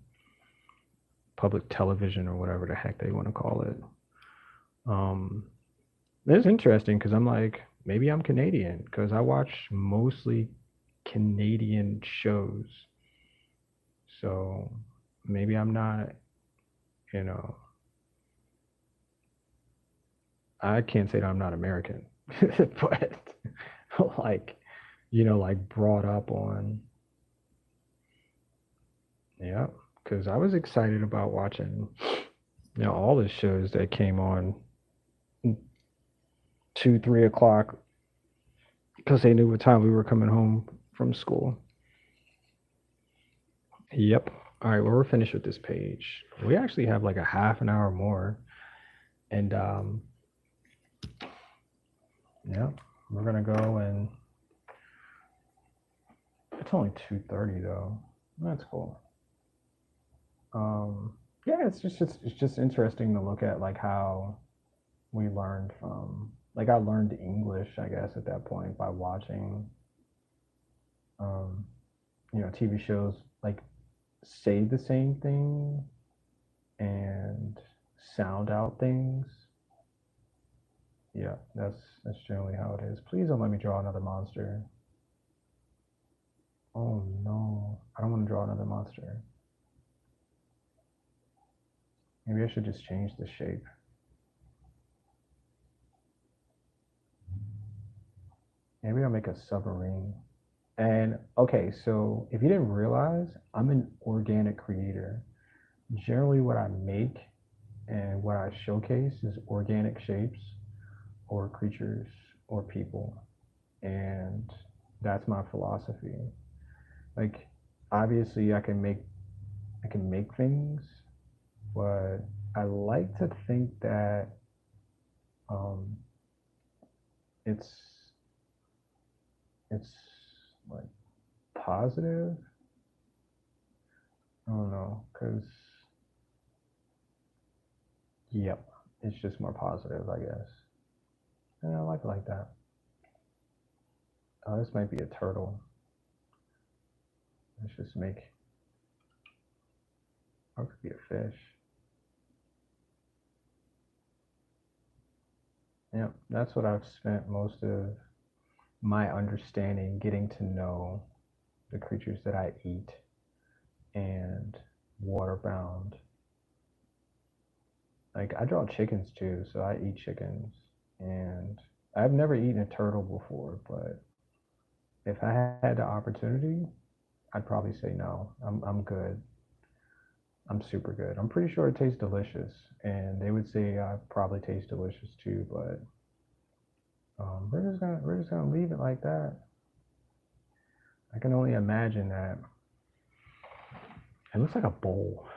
public television or whatever the heck they want to call it. Um, it's interesting because I'm like, maybe I'm Canadian because I watch mostly Canadian shows. So maybe I'm not, you know, I can't say that I'm not American, but like, like brought up on, yeah, because I was excited about watching, all the shows that came on 2, 3 o'clock because they knew what time we were coming home from school. Yep. All right, well, we're finished with this page. We actually have like a half an hour more. And yeah, we're gonna go and it's only 2:30 though. That's cool. Yeah, it's just interesting to look at like how we learned from like I learned English, I guess, at that point by watching um, TV shows like say the same thing and sound out things. Yeah, that's generally how it is. Please don't let me draw another monster. Oh no, I don't want to draw another monster. Maybe I should just change the shape. Maybe I'll make a submarine. And okay, so if you didn't realize, I'm an organic creator. Generally, what I make and what I showcase is organic shapes or creatures or people. And that's my philosophy. Like obviously I can make things, but I like to think that um, it's it's like positive. I don't know, cause yep, it's just more positive, I guess. And I like that. Oh, this might be a turtle. Let's just make. Or it could be a fish. Yep, that's what I've spent most of my understanding getting to know the creatures that I eat and waterbound. Like I draw chickens too, so I eat chickens, and I've never eaten a turtle before, but if I had the opportunity, I'd probably say no. I'm good. I'm super good. I'm pretty sure it tastes delicious, and they would say I probably taste delicious too. But we're just gonna leave it like that. I can only imagine that It looks like a bowl.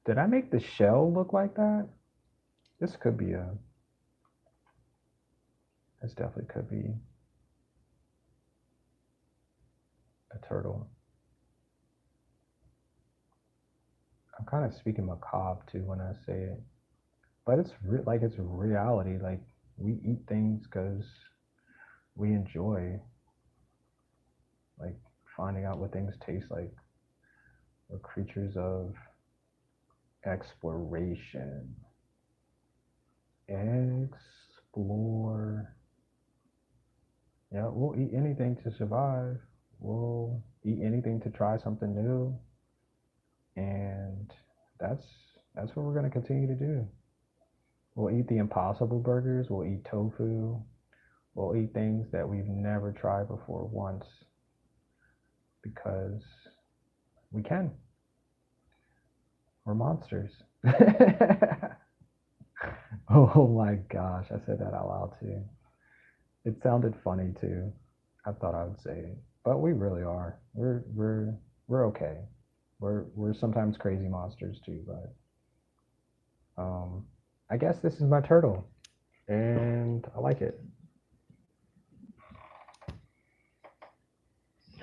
Did I make the shell look like that? This could be a. This definitely could be a turtle. I'm kind of speaking macabre too when I say it, but like it's reality. Like we eat things because we enjoy like finding out what things taste like. We're creatures of exploration. Explore. Yeah, we'll eat anything to survive. We'll eat anything to try something new, and that's that's what we're gonna continue to do. We'll eat the impossible burgers. We'll eat tofu. We'll eat things that we've never tried before once because we can. We're monsters. Oh my gosh, I said that out loud too. It sounded funny too. I thought I would say it, but we really are. We're okay. We're sometimes crazy monsters too, but I guess this is my turtle, and I like it.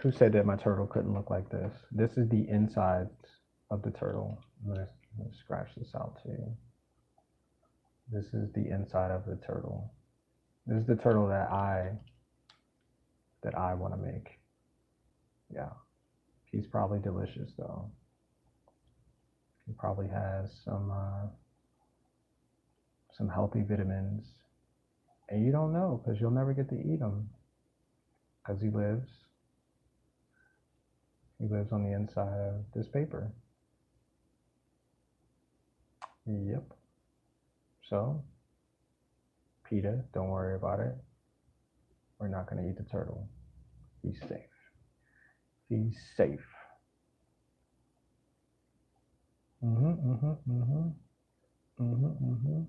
Who said that my turtle couldn't look like this? This is the inside of the turtle. I'm gonna scratch this out too. This is the inside of the turtle. This is the turtle that I want to make. Yeah, he's probably delicious though. He probably has some healthy vitamins, and you don't know because you'll never get to eat him because he lives on the inside of this paper. Yep. So, PETA, don't worry about it. We're not going to eat the turtle. He's safe. He's safe. Mm-hmm, mm-hmm, mm-hmm, mm-hmm, mm-hmm.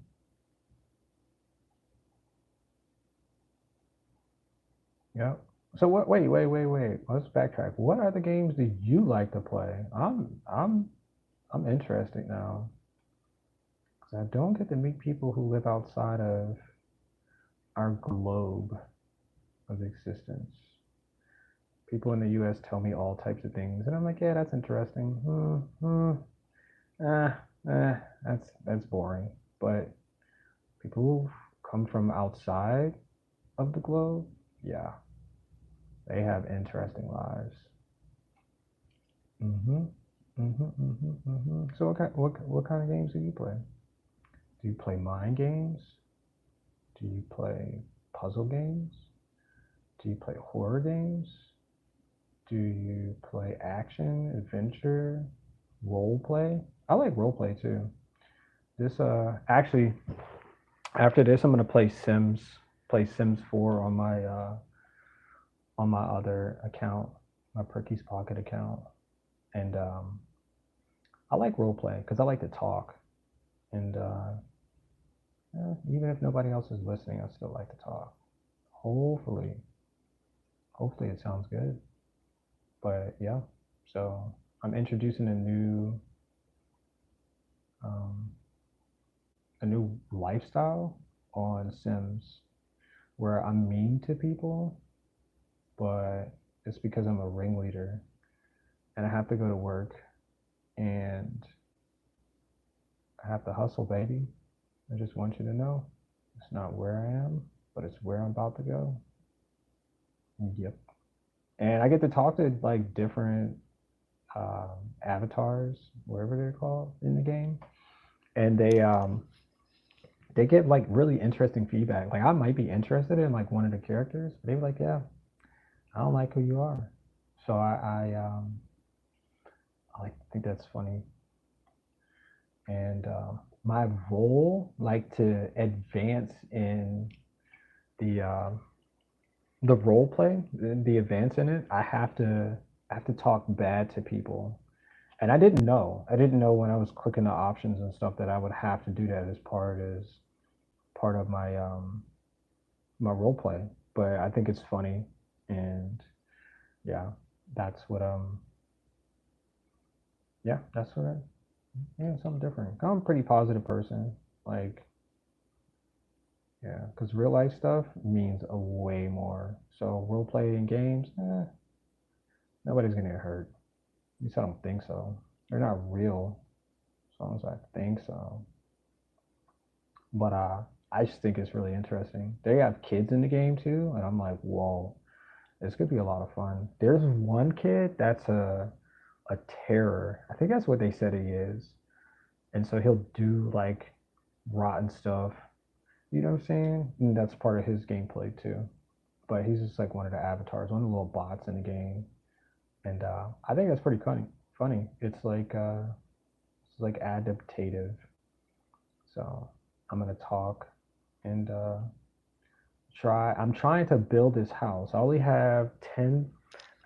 Yep. So what? Wait. Let's backtrack. What other games do you like to play? I'm interested now because I don't get to meet people who live outside of our globe of existence. People in the U.S. tell me all types of things, and I'm like, yeah, that's interesting. Ah, that's boring. But people who come from outside of the globe, yeah, they have interesting lives. Mm-hmm. Mm-hmm. Mm-hmm. Mm-hmm. So what kind of games do you play? Do you play mind games? Do you play puzzle games? Do you play horror games? Do you play action, adventure, role play? I like role play too. This actually after this I'm gonna play Sims 4 on my other account, my Perky's Pocket account. And I like role play because I like to talk. And even if nobody else is listening, I still like to talk. Hopefully, hopefully it sounds good. But yeah, so I'm introducing um, a new lifestyle on Sims where I'm mean to people, but it's because I'm a ringleader and I have to go to work and I have to hustle, baby. I just want you to know it's not where I am, but it's where I'm about to go. Yep. And I get to talk to like different avatars, wherever they're called in the game, and they get like really interesting feedback. Like I might be interested in like one of the characters, but they were like, "Yeah, I don't like who you are." So I like think that's funny. And my role, like to advance in the uh, the role play, the advance in it, I have to talk bad to people. And I didn't know. I didn't know when I was clicking the options and stuff that I would have to do that as part of my role play. But I think it's funny, and yeah, that's what Yeah, that's what. Yeah, something different. I'm a pretty positive person. Like, yeah, because real life stuff means a way more. So role play in games, nobody's gonna get hurt. At least I don't think so. They're not real, as long as I think so. But I just think it's really interesting. They have kids in the game too, and I'm like, whoa, this could be a lot of fun. There's one kid that's a terror. I think that's what they said he is. And so he'll do like rotten stuff. You know what I'm saying? And that's part of his gameplay too. But he's just like one of the avatars, one of the little bots in the game. And I think that's pretty funny. Funny. It's like adaptative. So I'm gonna talk and try. I'm trying to build this house. I only have 10.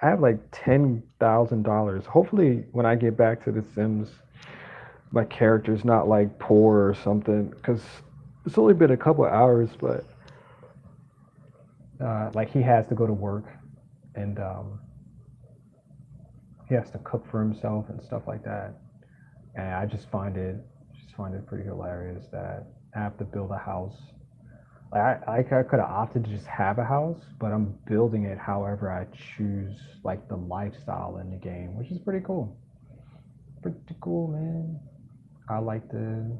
I have like $10,000. Hopefully, when I get back to The Sims, my character's not like poor or something. Because it's only been a couple of hours, but like he has to go to work and he has to cook for himself and stuff like that. And I just find it pretty hilarious that I have to build a house. I could have opted to just have a house, but I'm building it however I choose, like the lifestyle in the game, which is pretty cool. Pretty cool, man. I like to,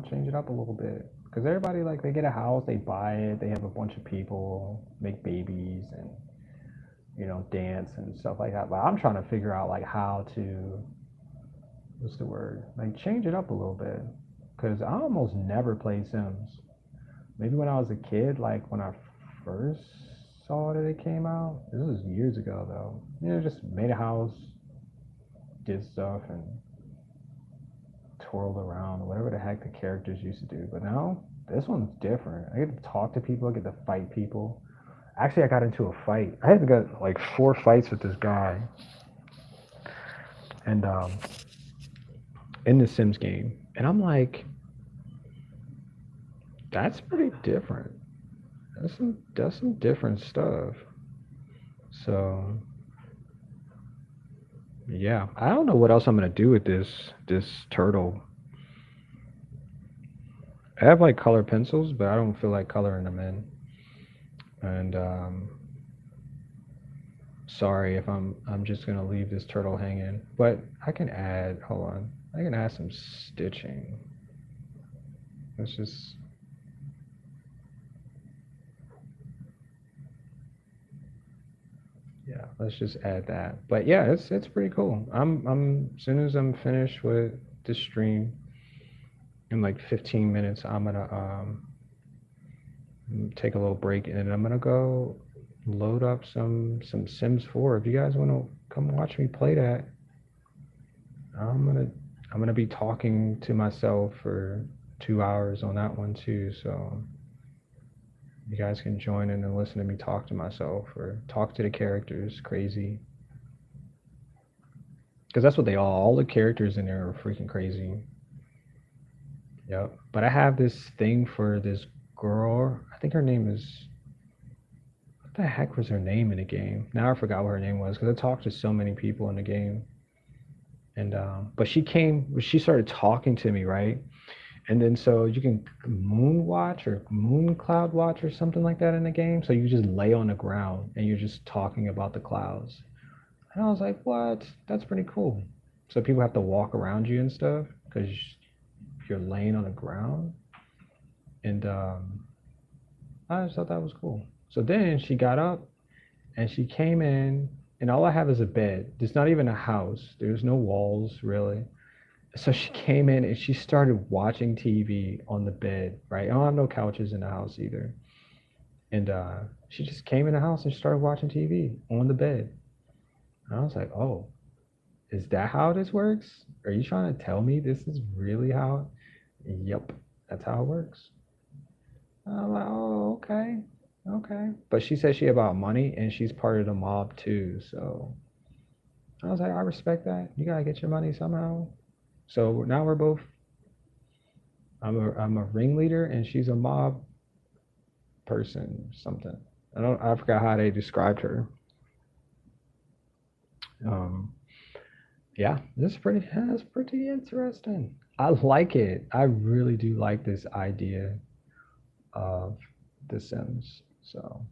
change it up a little bit because everybody like they get a house, they buy it, they have a bunch of people, make babies, and dance and stuff like that. But I'm trying to figure out like how to, what's the word, like change it up a little bit because I almost never played Sims. Maybe when I was a kid, like when I first saw that it came out. This was years ago though. Just made a house, did stuff, and twirled around, whatever the heck the characters used to do. But now this one's different. I get to talk to people, I get to fight people. Actually, I got into a fight. I had got like 4 fights with this guy, and in the Sims game, and I'm like, that's pretty different. That's some different stuff. So yeah, I don't know what else I'm gonna do with this turtle. I have like color pencils, but I don't feel like coloring them in. And sorry if I'm just gonna leave this turtle hanging, but I can add. Hold on, I can add some stitching. Let's just yeah, let's just add that. But yeah, it's pretty cool. I'm as soon as I'm finished with this stream in like 15 minutes, I'm gonna take a little break and then I'm gonna go load up some Sims 4. If you guys want to come watch me play that, I'm gonna I'm gonna be talking to myself for 2 hours on that one too. So you guys can join in and listen to me talk to myself or talk to the characters. Crazy, because that's what they all the characters in there are freaking crazy. Yep. But I have this thing for this girl. I think her name is what the heck was her name in the game? Now I forgot what her name was because I talked to so many people in the game. And but she started talking to me, right? And then so you can moon watch or moon cloud watch or something like that in the game. So you just lay on the ground and you're just talking about the clouds. And I was like, what? That's pretty cool. So people have to walk around you and stuff because you're laying on the ground. And I just thought that was cool. So then she got up and she came in, and all I have is a bed. There's not even a house. There's no walls really. So she came in and she started watching TV on the bed, right? I don't have no couches in the house either. And she just came in the house and started watching TV on the bed. And I was like, oh, is that how this works? Are you trying to tell me this is really how? Yep, that's how it works. I'm like, oh, okay, okay. But she said she about money and she's part of the mob too. So I was like, I respect that. You gotta get your money somehow. So now we're both. I'm a ringleader and she's a mob person. Something. I forgot how they described her. Um, Yeah, that's pretty interesting. I like it. I really do like this idea of The Sims. So,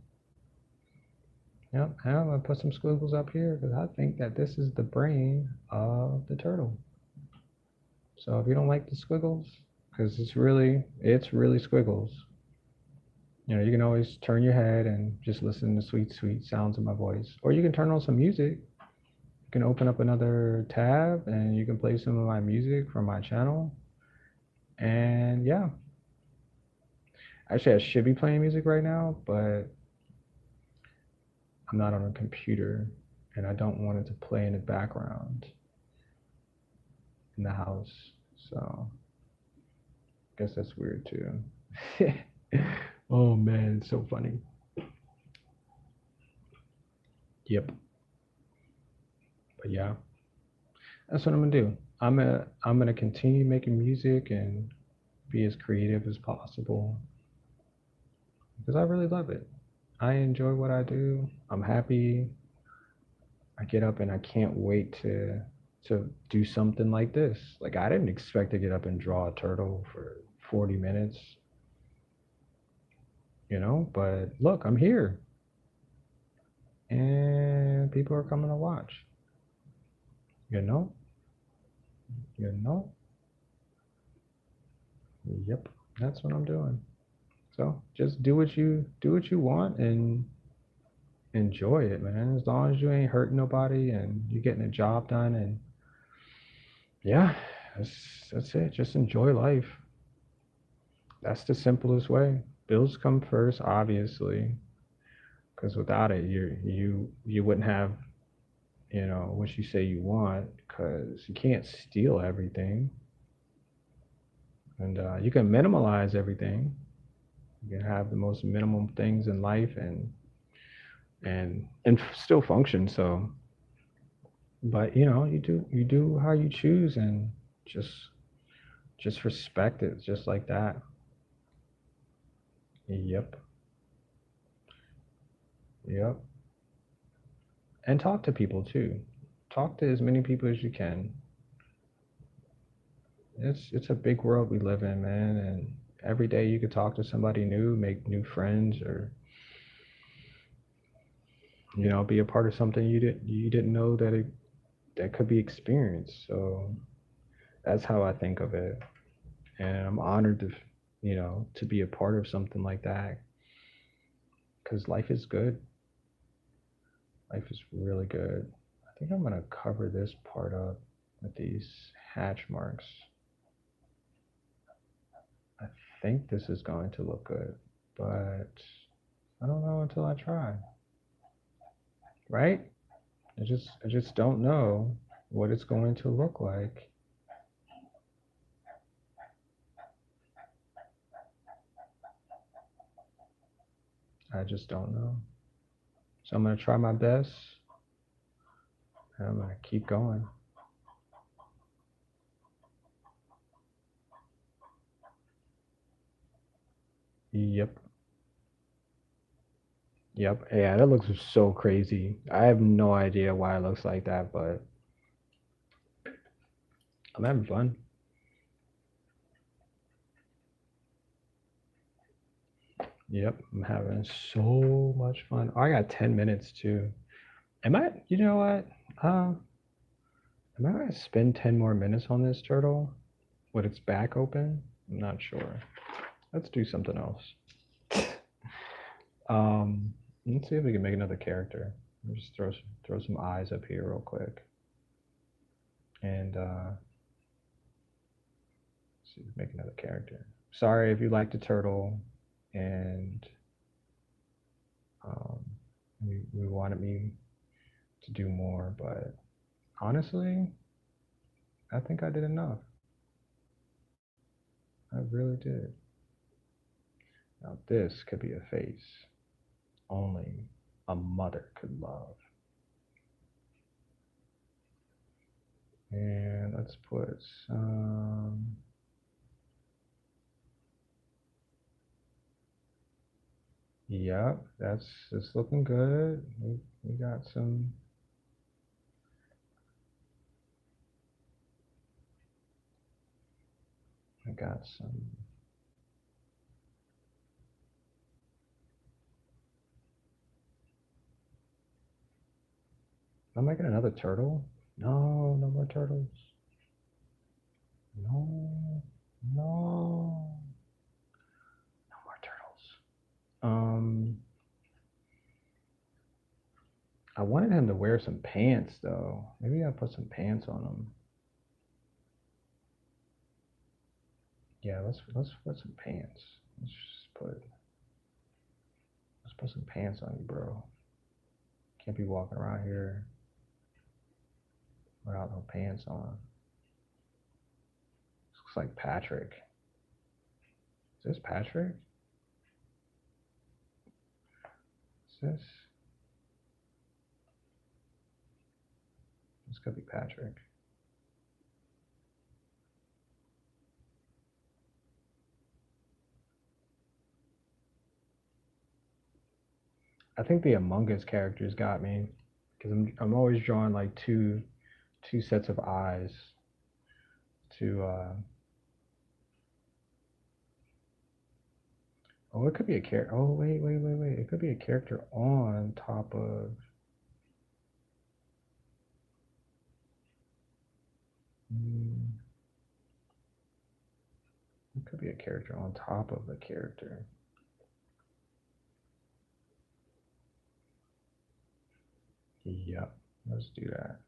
yep, and I'm gonna put some squiggles up here because I think that this is the brain of the turtle. So if you don't like the squiggles, because it's really squiggles. You know, you can always turn your head and just listen to sweet, sweet sounds of my voice. Or you can turn on some music. You can open up another tab and you can play some of my music from my channel. And yeah, actually, I should be playing music right now, but I'm not on a computer and I don't want it to play in the background in the house. So I guess that's weird too. Oh man, it's so funny. Yep. But yeah, that's what I'm gonna do. I'm gonna continue making music and be as creative as possible because I really love it. I enjoy what I do. I'm happy. I get up and I can't wait to do something like this. Like I didn't expect to get up and draw a turtle for 40 minutes, but look, I'm here and people are coming to watch. You know? You know? Yep. That's what I'm doing. So just do what you want and enjoy it, man. As long as you ain't hurting nobody and you're getting a job done and yeah, that's it. Just enjoy life. That's the simplest way. Bills come first, obviously, because without it, you wouldn't have, what you say you want, because you can't steal everything, and you can minimalize everything. You can have the most minimum things in life and still function. So, but you do how you choose and just just respect it, just like that. Yep, yep. And talk to people too. Talk to as many people as you can. It's a big world we live in, man, and every day you could talk to somebody new, make new friends, or be a part of something you didn't know that could be experienced. So that's how I think of it, and I'm honored to be a part of something like that because life is good. Life is really good. I think I'm gonna cover this part up with these hatch marks. I think this is going to look good, but I don't know until I try, right? I just don't know what it's going to look like. I just don't know. So I'm gonna try my best and I'm gonna keep going. Yep. Yep. Yeah, that looks so crazy. I have no idea why it looks like that, but I'm having fun. Yep, I'm having so much fun. I got 10 minutes too. You know what? Am I gonna spend 10 more minutes on this turtle with its back open? I'm not sure. Let's do something else. Um, let's see if we can make another character. Just throw some eyes up here real quick, and see, make another character. Sorry if you like the turtle, and um, we wanted me to do more, but honestly, I think I did enough. I really did. Now this could be a face only a mother could love. And let's put some. Yep, it's looking good. We got some. I got some. Am I making another turtle? No, no more turtles. No, no, no more turtles. I wanted him to wear some pants though. Maybe I'll put some pants on him. Yeah, let's put some pants. Let's put some pants on you, bro. Can't be walking around here without no pants on. This looks like Patrick. Is this Patrick? Is this? This could be Patrick. I think the Among Us characters got me because I'm always drawing like two sets of eyes to oh, it could be a character. Oh, wait. It could be a character on top of. It could be a character on top of a character. Yep, let's do that.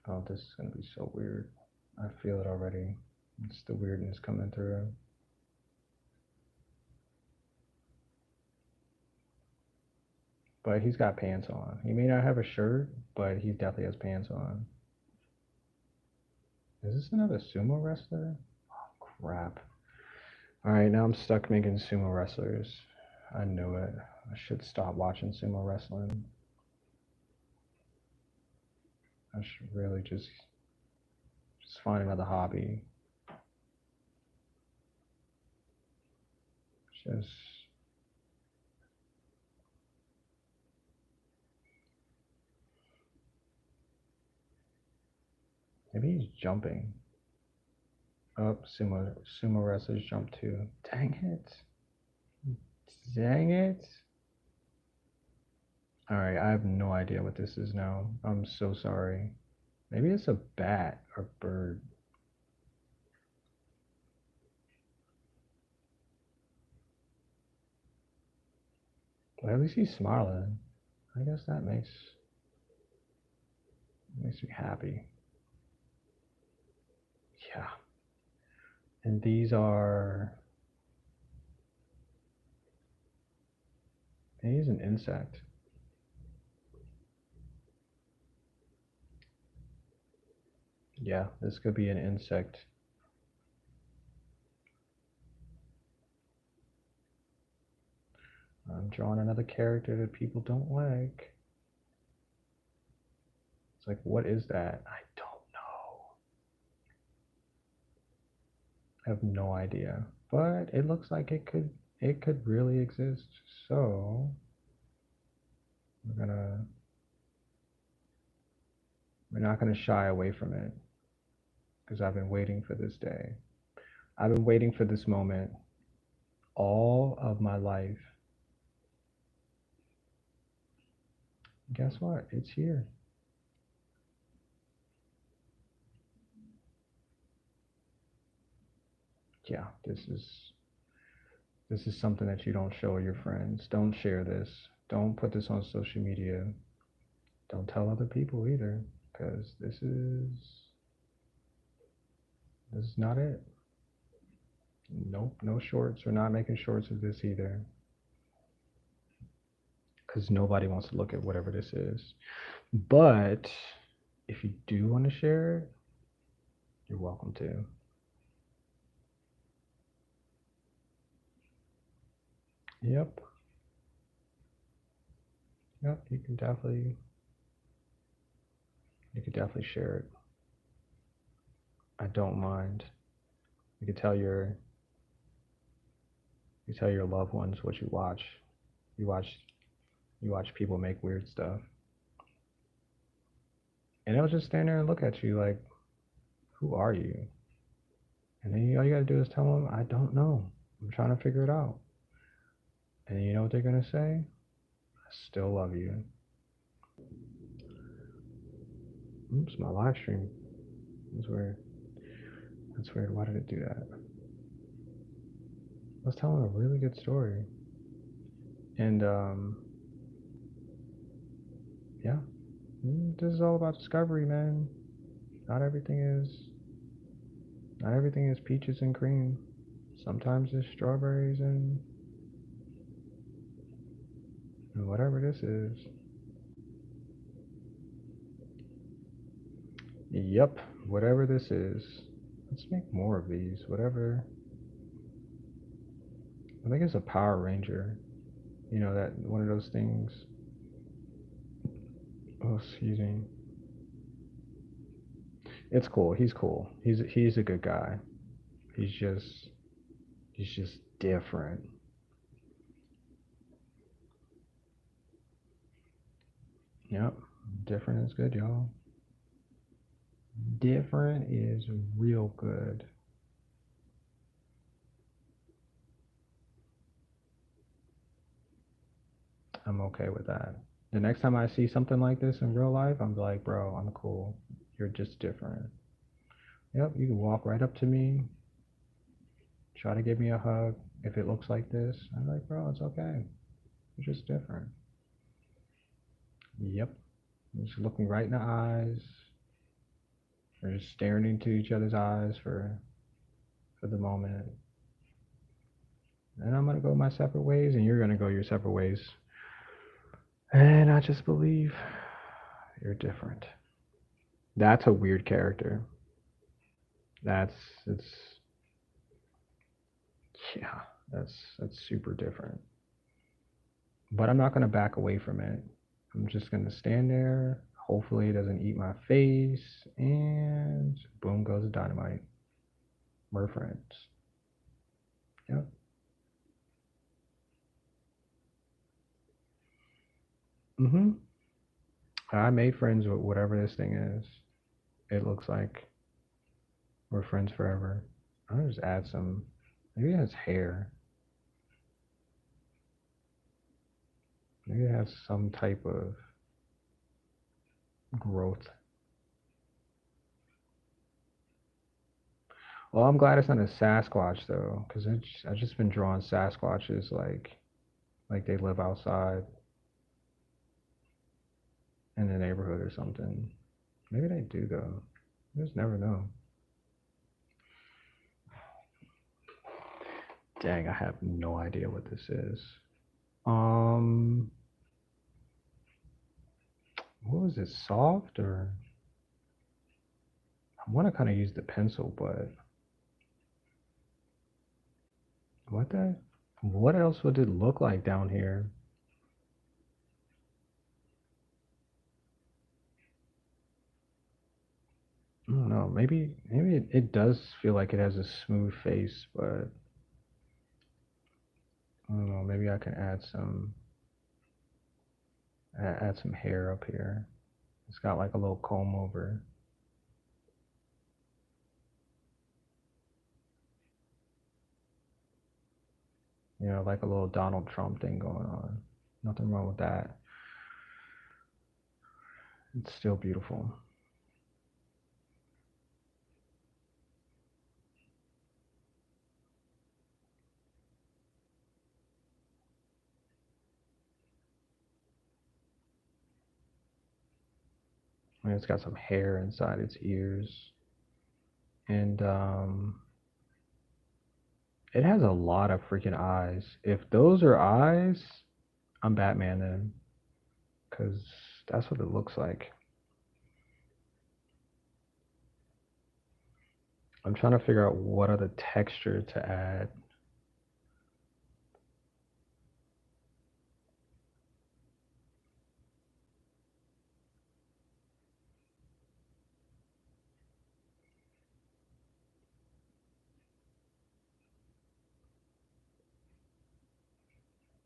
Oh, this is gonna be so weird. I feel it already. It's the weirdness coming through. But he's got pants on. He may not have a shirt, but he definitely has pants on. Is this another sumo wrestler? Oh, crap. Alright, now I'm stuck making sumo wrestlers. I knew it. I should stop watching sumo wrestling. I should really just find another hobby. Just maybe he's jumping. Oh, sumo wrestlers jump too. Dang it. Dang it. Alright, I have no idea what this is now. I'm so sorry. Maybe it's a bat or bird. But at least he's smiling. I guess that makes me happy. Yeah. And these are. He's an insect. Yeah, this could be an insect. I'm drawing another character that people don't like. It's like, what is that? I don't know. I have no idea. But it looks like it could really exist. So we're not gonna shy away from it. Because I've been waiting for this day. I've been waiting for this moment all of my life. Guess what? It's here. Yeah, this is something that you don't show your friends. Don't share this. Don't put this on social media. Don't tell other people either, because this is not it. Nope, no shorts. We're not making shorts of this either. Because nobody wants to look at whatever this is. But if you do want to share it, you're welcome to. Yep. Yep, you can definitely share it. I don't mind. You can tell your loved ones what you watch. You watch people make weird stuff. And they'll just stand there and look at you like, who are you? And then all you gotta do is tell them, I don't know. I'm trying to figure it out. And you know what they're gonna say? I still love you. Oops, my live stream. That's weird. That's weird. Why did it do that? I was telling a really good story. And yeah, this is all about discovery, man. Not everything is not everything is peaches and cream. Sometimes it's strawberries and whatever this is. Yep, whatever this is. Let's make more of these. Whatever. I think it's a Power Ranger. You know, that one of those things. Oh, excuse me. It's cool. He's cool. He's a good guy. He's just he's just different. Yep. Different is good, y'all. Different is real good. I'm okay with that. The next time I see something like this in real life, I'm like, bro, I'm cool. You're just different. Yep, you can walk right up to me, try to give me a hug. If it looks like this, I'm like, bro, it's okay. You're just different. Yep. Just looking right in the eyes. We're just staring into each other's eyes for the moment. And I'm gonna go my separate ways, and you're gonna go your separate ways. And I just believe you're different. That's a weird character. That's it's yeah, that's super different. But I'm not gonna back away from it. I'm just gonna stand there. Hopefully it doesn't eat my face, and boom goes the dynamite. We're friends. Yep. Mhm. I made friends with whatever this thing is. It looks like we're friends forever. I'll just add some. Maybe it has hair. Maybe it has some type of growth. Well, I'm glad it's not a Sasquatch though, because I've just been drawing Sasquatches like they live outside in the neighborhood or something. Maybe they do though. You just never know. Dang, I have no idea what this is. Um, what was it? Soft or I want to kind of use the pencil, but what the? What else would it look like down here? I don't know. Maybe it does feel like it has a smooth face, but I don't know. Maybe I can add some hair up here. It's got like a little comb over. You know, like a little Donald Trump thing going on. Nothing wrong with that. It's still beautiful. I mean, it's got some hair inside its ears, and it has a lot of freaking eyes. If those are eyes, I'm Batman then, because that's what it looks like. I'm trying to figure out what other texture to add.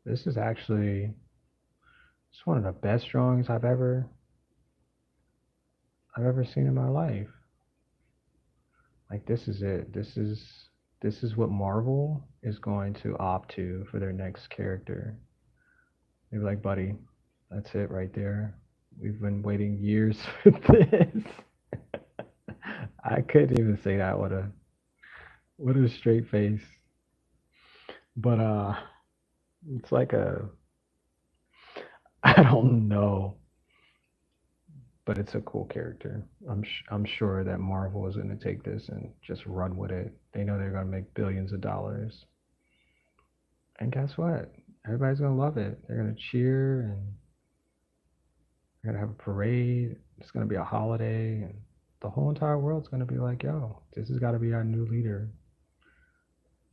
This is actually it's one of the best drawings I've ever seen in my life. Like this is it. This is what Marvel is going to opt to for their next character. They're like, buddy, that's it right there. We've been waiting years for this. I couldn't even say that with a straight face. But it's like a I don't know, but it's a cool character. I'm sure that Marvel is going to take this and just run with it. They know they're going to make billions of dollars. And guess what? Everybody's going to love it. They're going to cheer and they're going to have a parade. It's going to be a holiday and the whole entire world's going to be like, "Yo, this has got to be our new leader.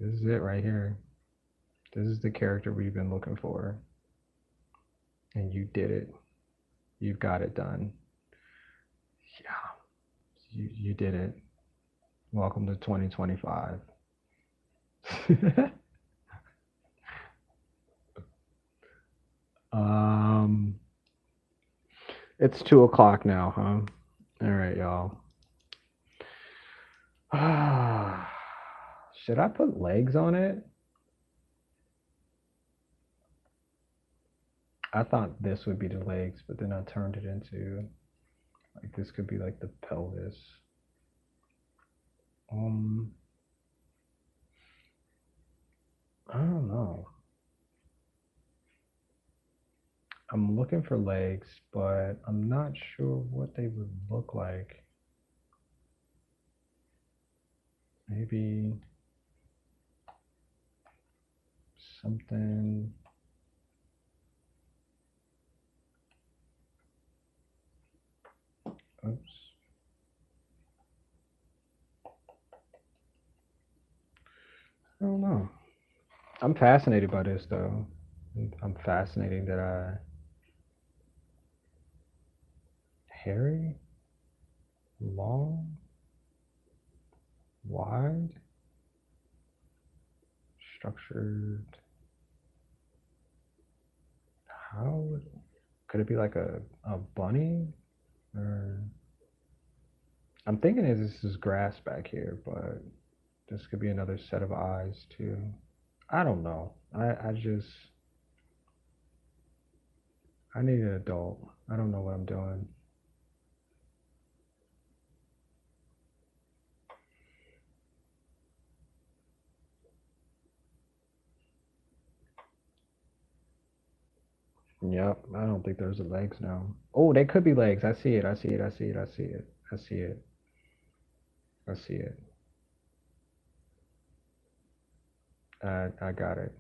This is it right here. This is the character we've been looking for." And you did it. You've got it done. Yeah, you did it. Welcome to 2025. um, it's 2 o'clock now, huh? All right, y'all. Should I put legs on it? I thought this would be the legs, but then I turned it into like this could be like the pelvis. Um, I don't know. I'm looking for legs, but I'm not sure what they would look like. Maybe something. Oops. I don't know. I'm fascinated by this though. I'm fascinated that hairy, long, wide, structured. How could it be like a bunny? Or I'm thinking this is grass back here, but this could be another set of eyes too. I don't know. I need an adult. I don't know what I'm doing. Yep, I don't think there's the legs now. Oh, they could be legs. I see it. I see it. I see it. I see it. I see it. I see it. I got it.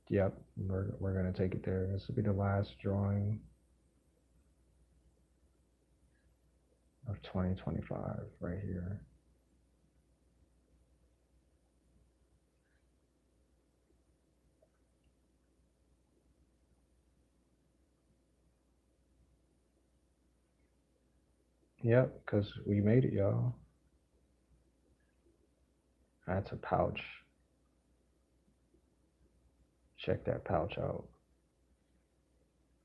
Yep, we're gonna take it there. This will be the last drawing of 2025 right here. Yep, because we made it, y'all. That's a pouch. Check that pouch out.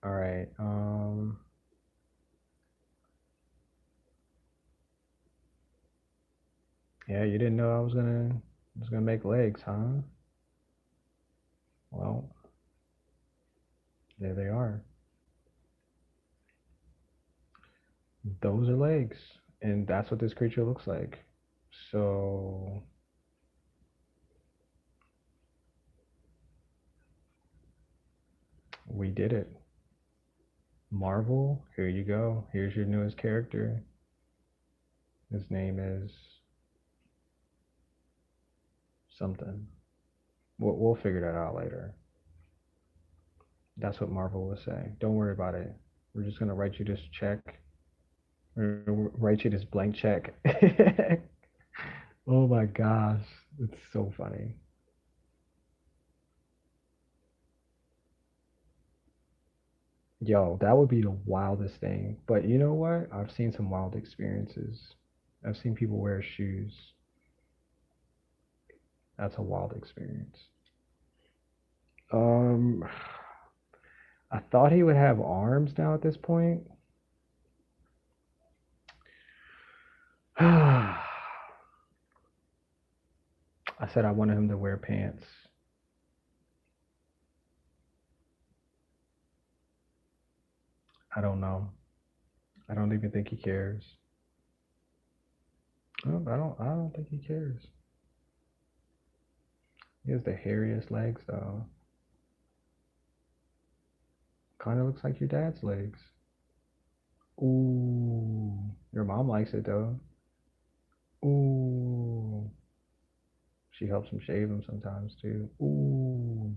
All right. Yeah, you didn't know I was gonna make legs, huh? Well, there they are. Those are legs, and that's what this creature looks like. So we did it. Marvel, here you go. Here's your newest character. His name is something. We'll figure that out later. That's what Marvel was saying. Don't worry about it. We're just gonna write you this check. We're gonna write you this blank check. Oh my gosh, it's so funny. Yo, that would be the wildest thing. But you know what? I've seen some wild experiences. I've seen people wear shoes. That's a wild experience. Um, I thought he would have arms now at this point. I said I wanted him to wear pants. I don't know. I don't even think he cares. I don't think he cares. He has the hairiest legs though. Kind of looks like your dad's legs. Ooh, your mom likes it though. Ooh, she helps him shave him sometimes too. Ooh,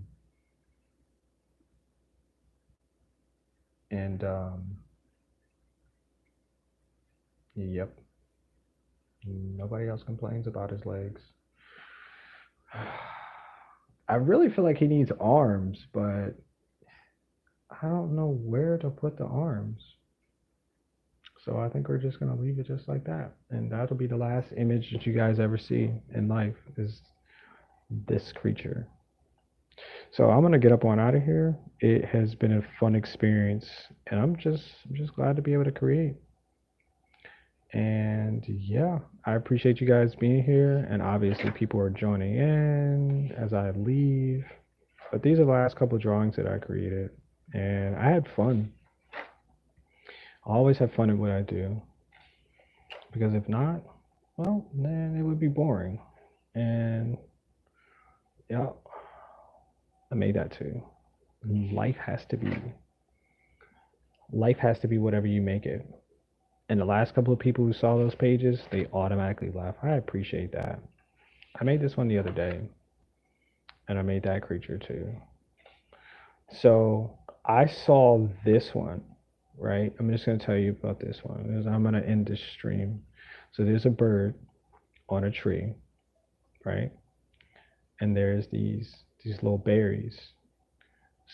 and yep, nobody else complains about his legs. I really feel like he needs arms, but I don't know where to put the arms. So I think we're just gonna leave it just like that. And that'll be the last image that you guys ever see in life is this creature. So I'm gonna get up on out of here. It has been a fun experience, and I'm just glad to be able to create. And yeah, I appreciate you guys being here. And obviously people are joining in as I leave. But these are the last couple of drawings that I created. And I had fun. I always have fun in what I do. Because if not, well, then it would be boring. And yeah, I made that too. Life has to be life has to be whatever you make it. And the last couple of people who saw those pages, they automatically left. I appreciate that. I made this one the other day, and I made that creature too. So I saw this one, right? I'm just gonna tell you about this one because I'm gonna end this stream. So there's a bird on a tree, right? And there's these little berries.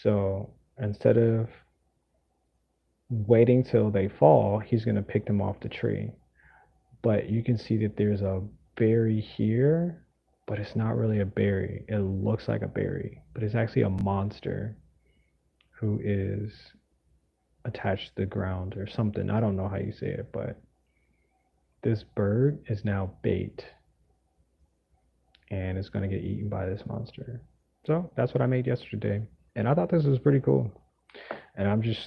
So instead of waiting till they fall, he's gonna pick them off the tree. But you can see that there's a berry here, but it's not really a berry. It looks like a berry, but it's actually a monster who is attached to the ground or something. I don't know how you say it, but this bird is now bait and it's going to get eaten by this monster. So that's what I made yesterday. And I thought this was pretty cool. And I'm just,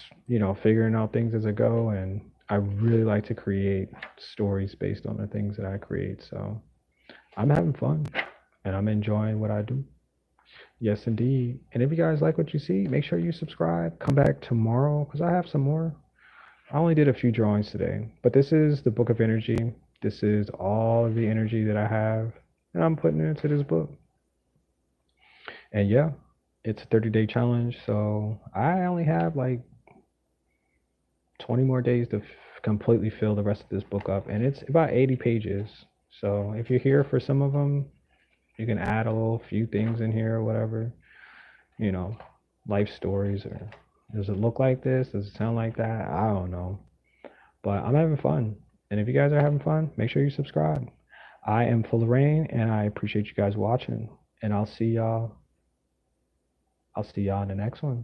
figuring out things as I go. And I really like to create stories based on the things that I create. So I'm having fun and I'm enjoying what I do. Yes, indeed. And if you guys like what you see, make sure you subscribe. Come back tomorrow because I have some more. I only did a few drawings today, but this is the Book of Energy. This is all of the energy that I have, and I'm putting it into this book. And yeah, it's a 30-day challenge, so I only have like 20 more days to completely fill the rest of this book up, and it's about 80 pages. So if you're here for some of them, you can add a little few things in here or whatever, you know, life stories or does it look like this? Does it sound like that? I don't know. But I'm having fun. And if you guys are having fun, make sure you subscribe. I am full of rain and I appreciate you guys watching. And I'll see y'all in the next one.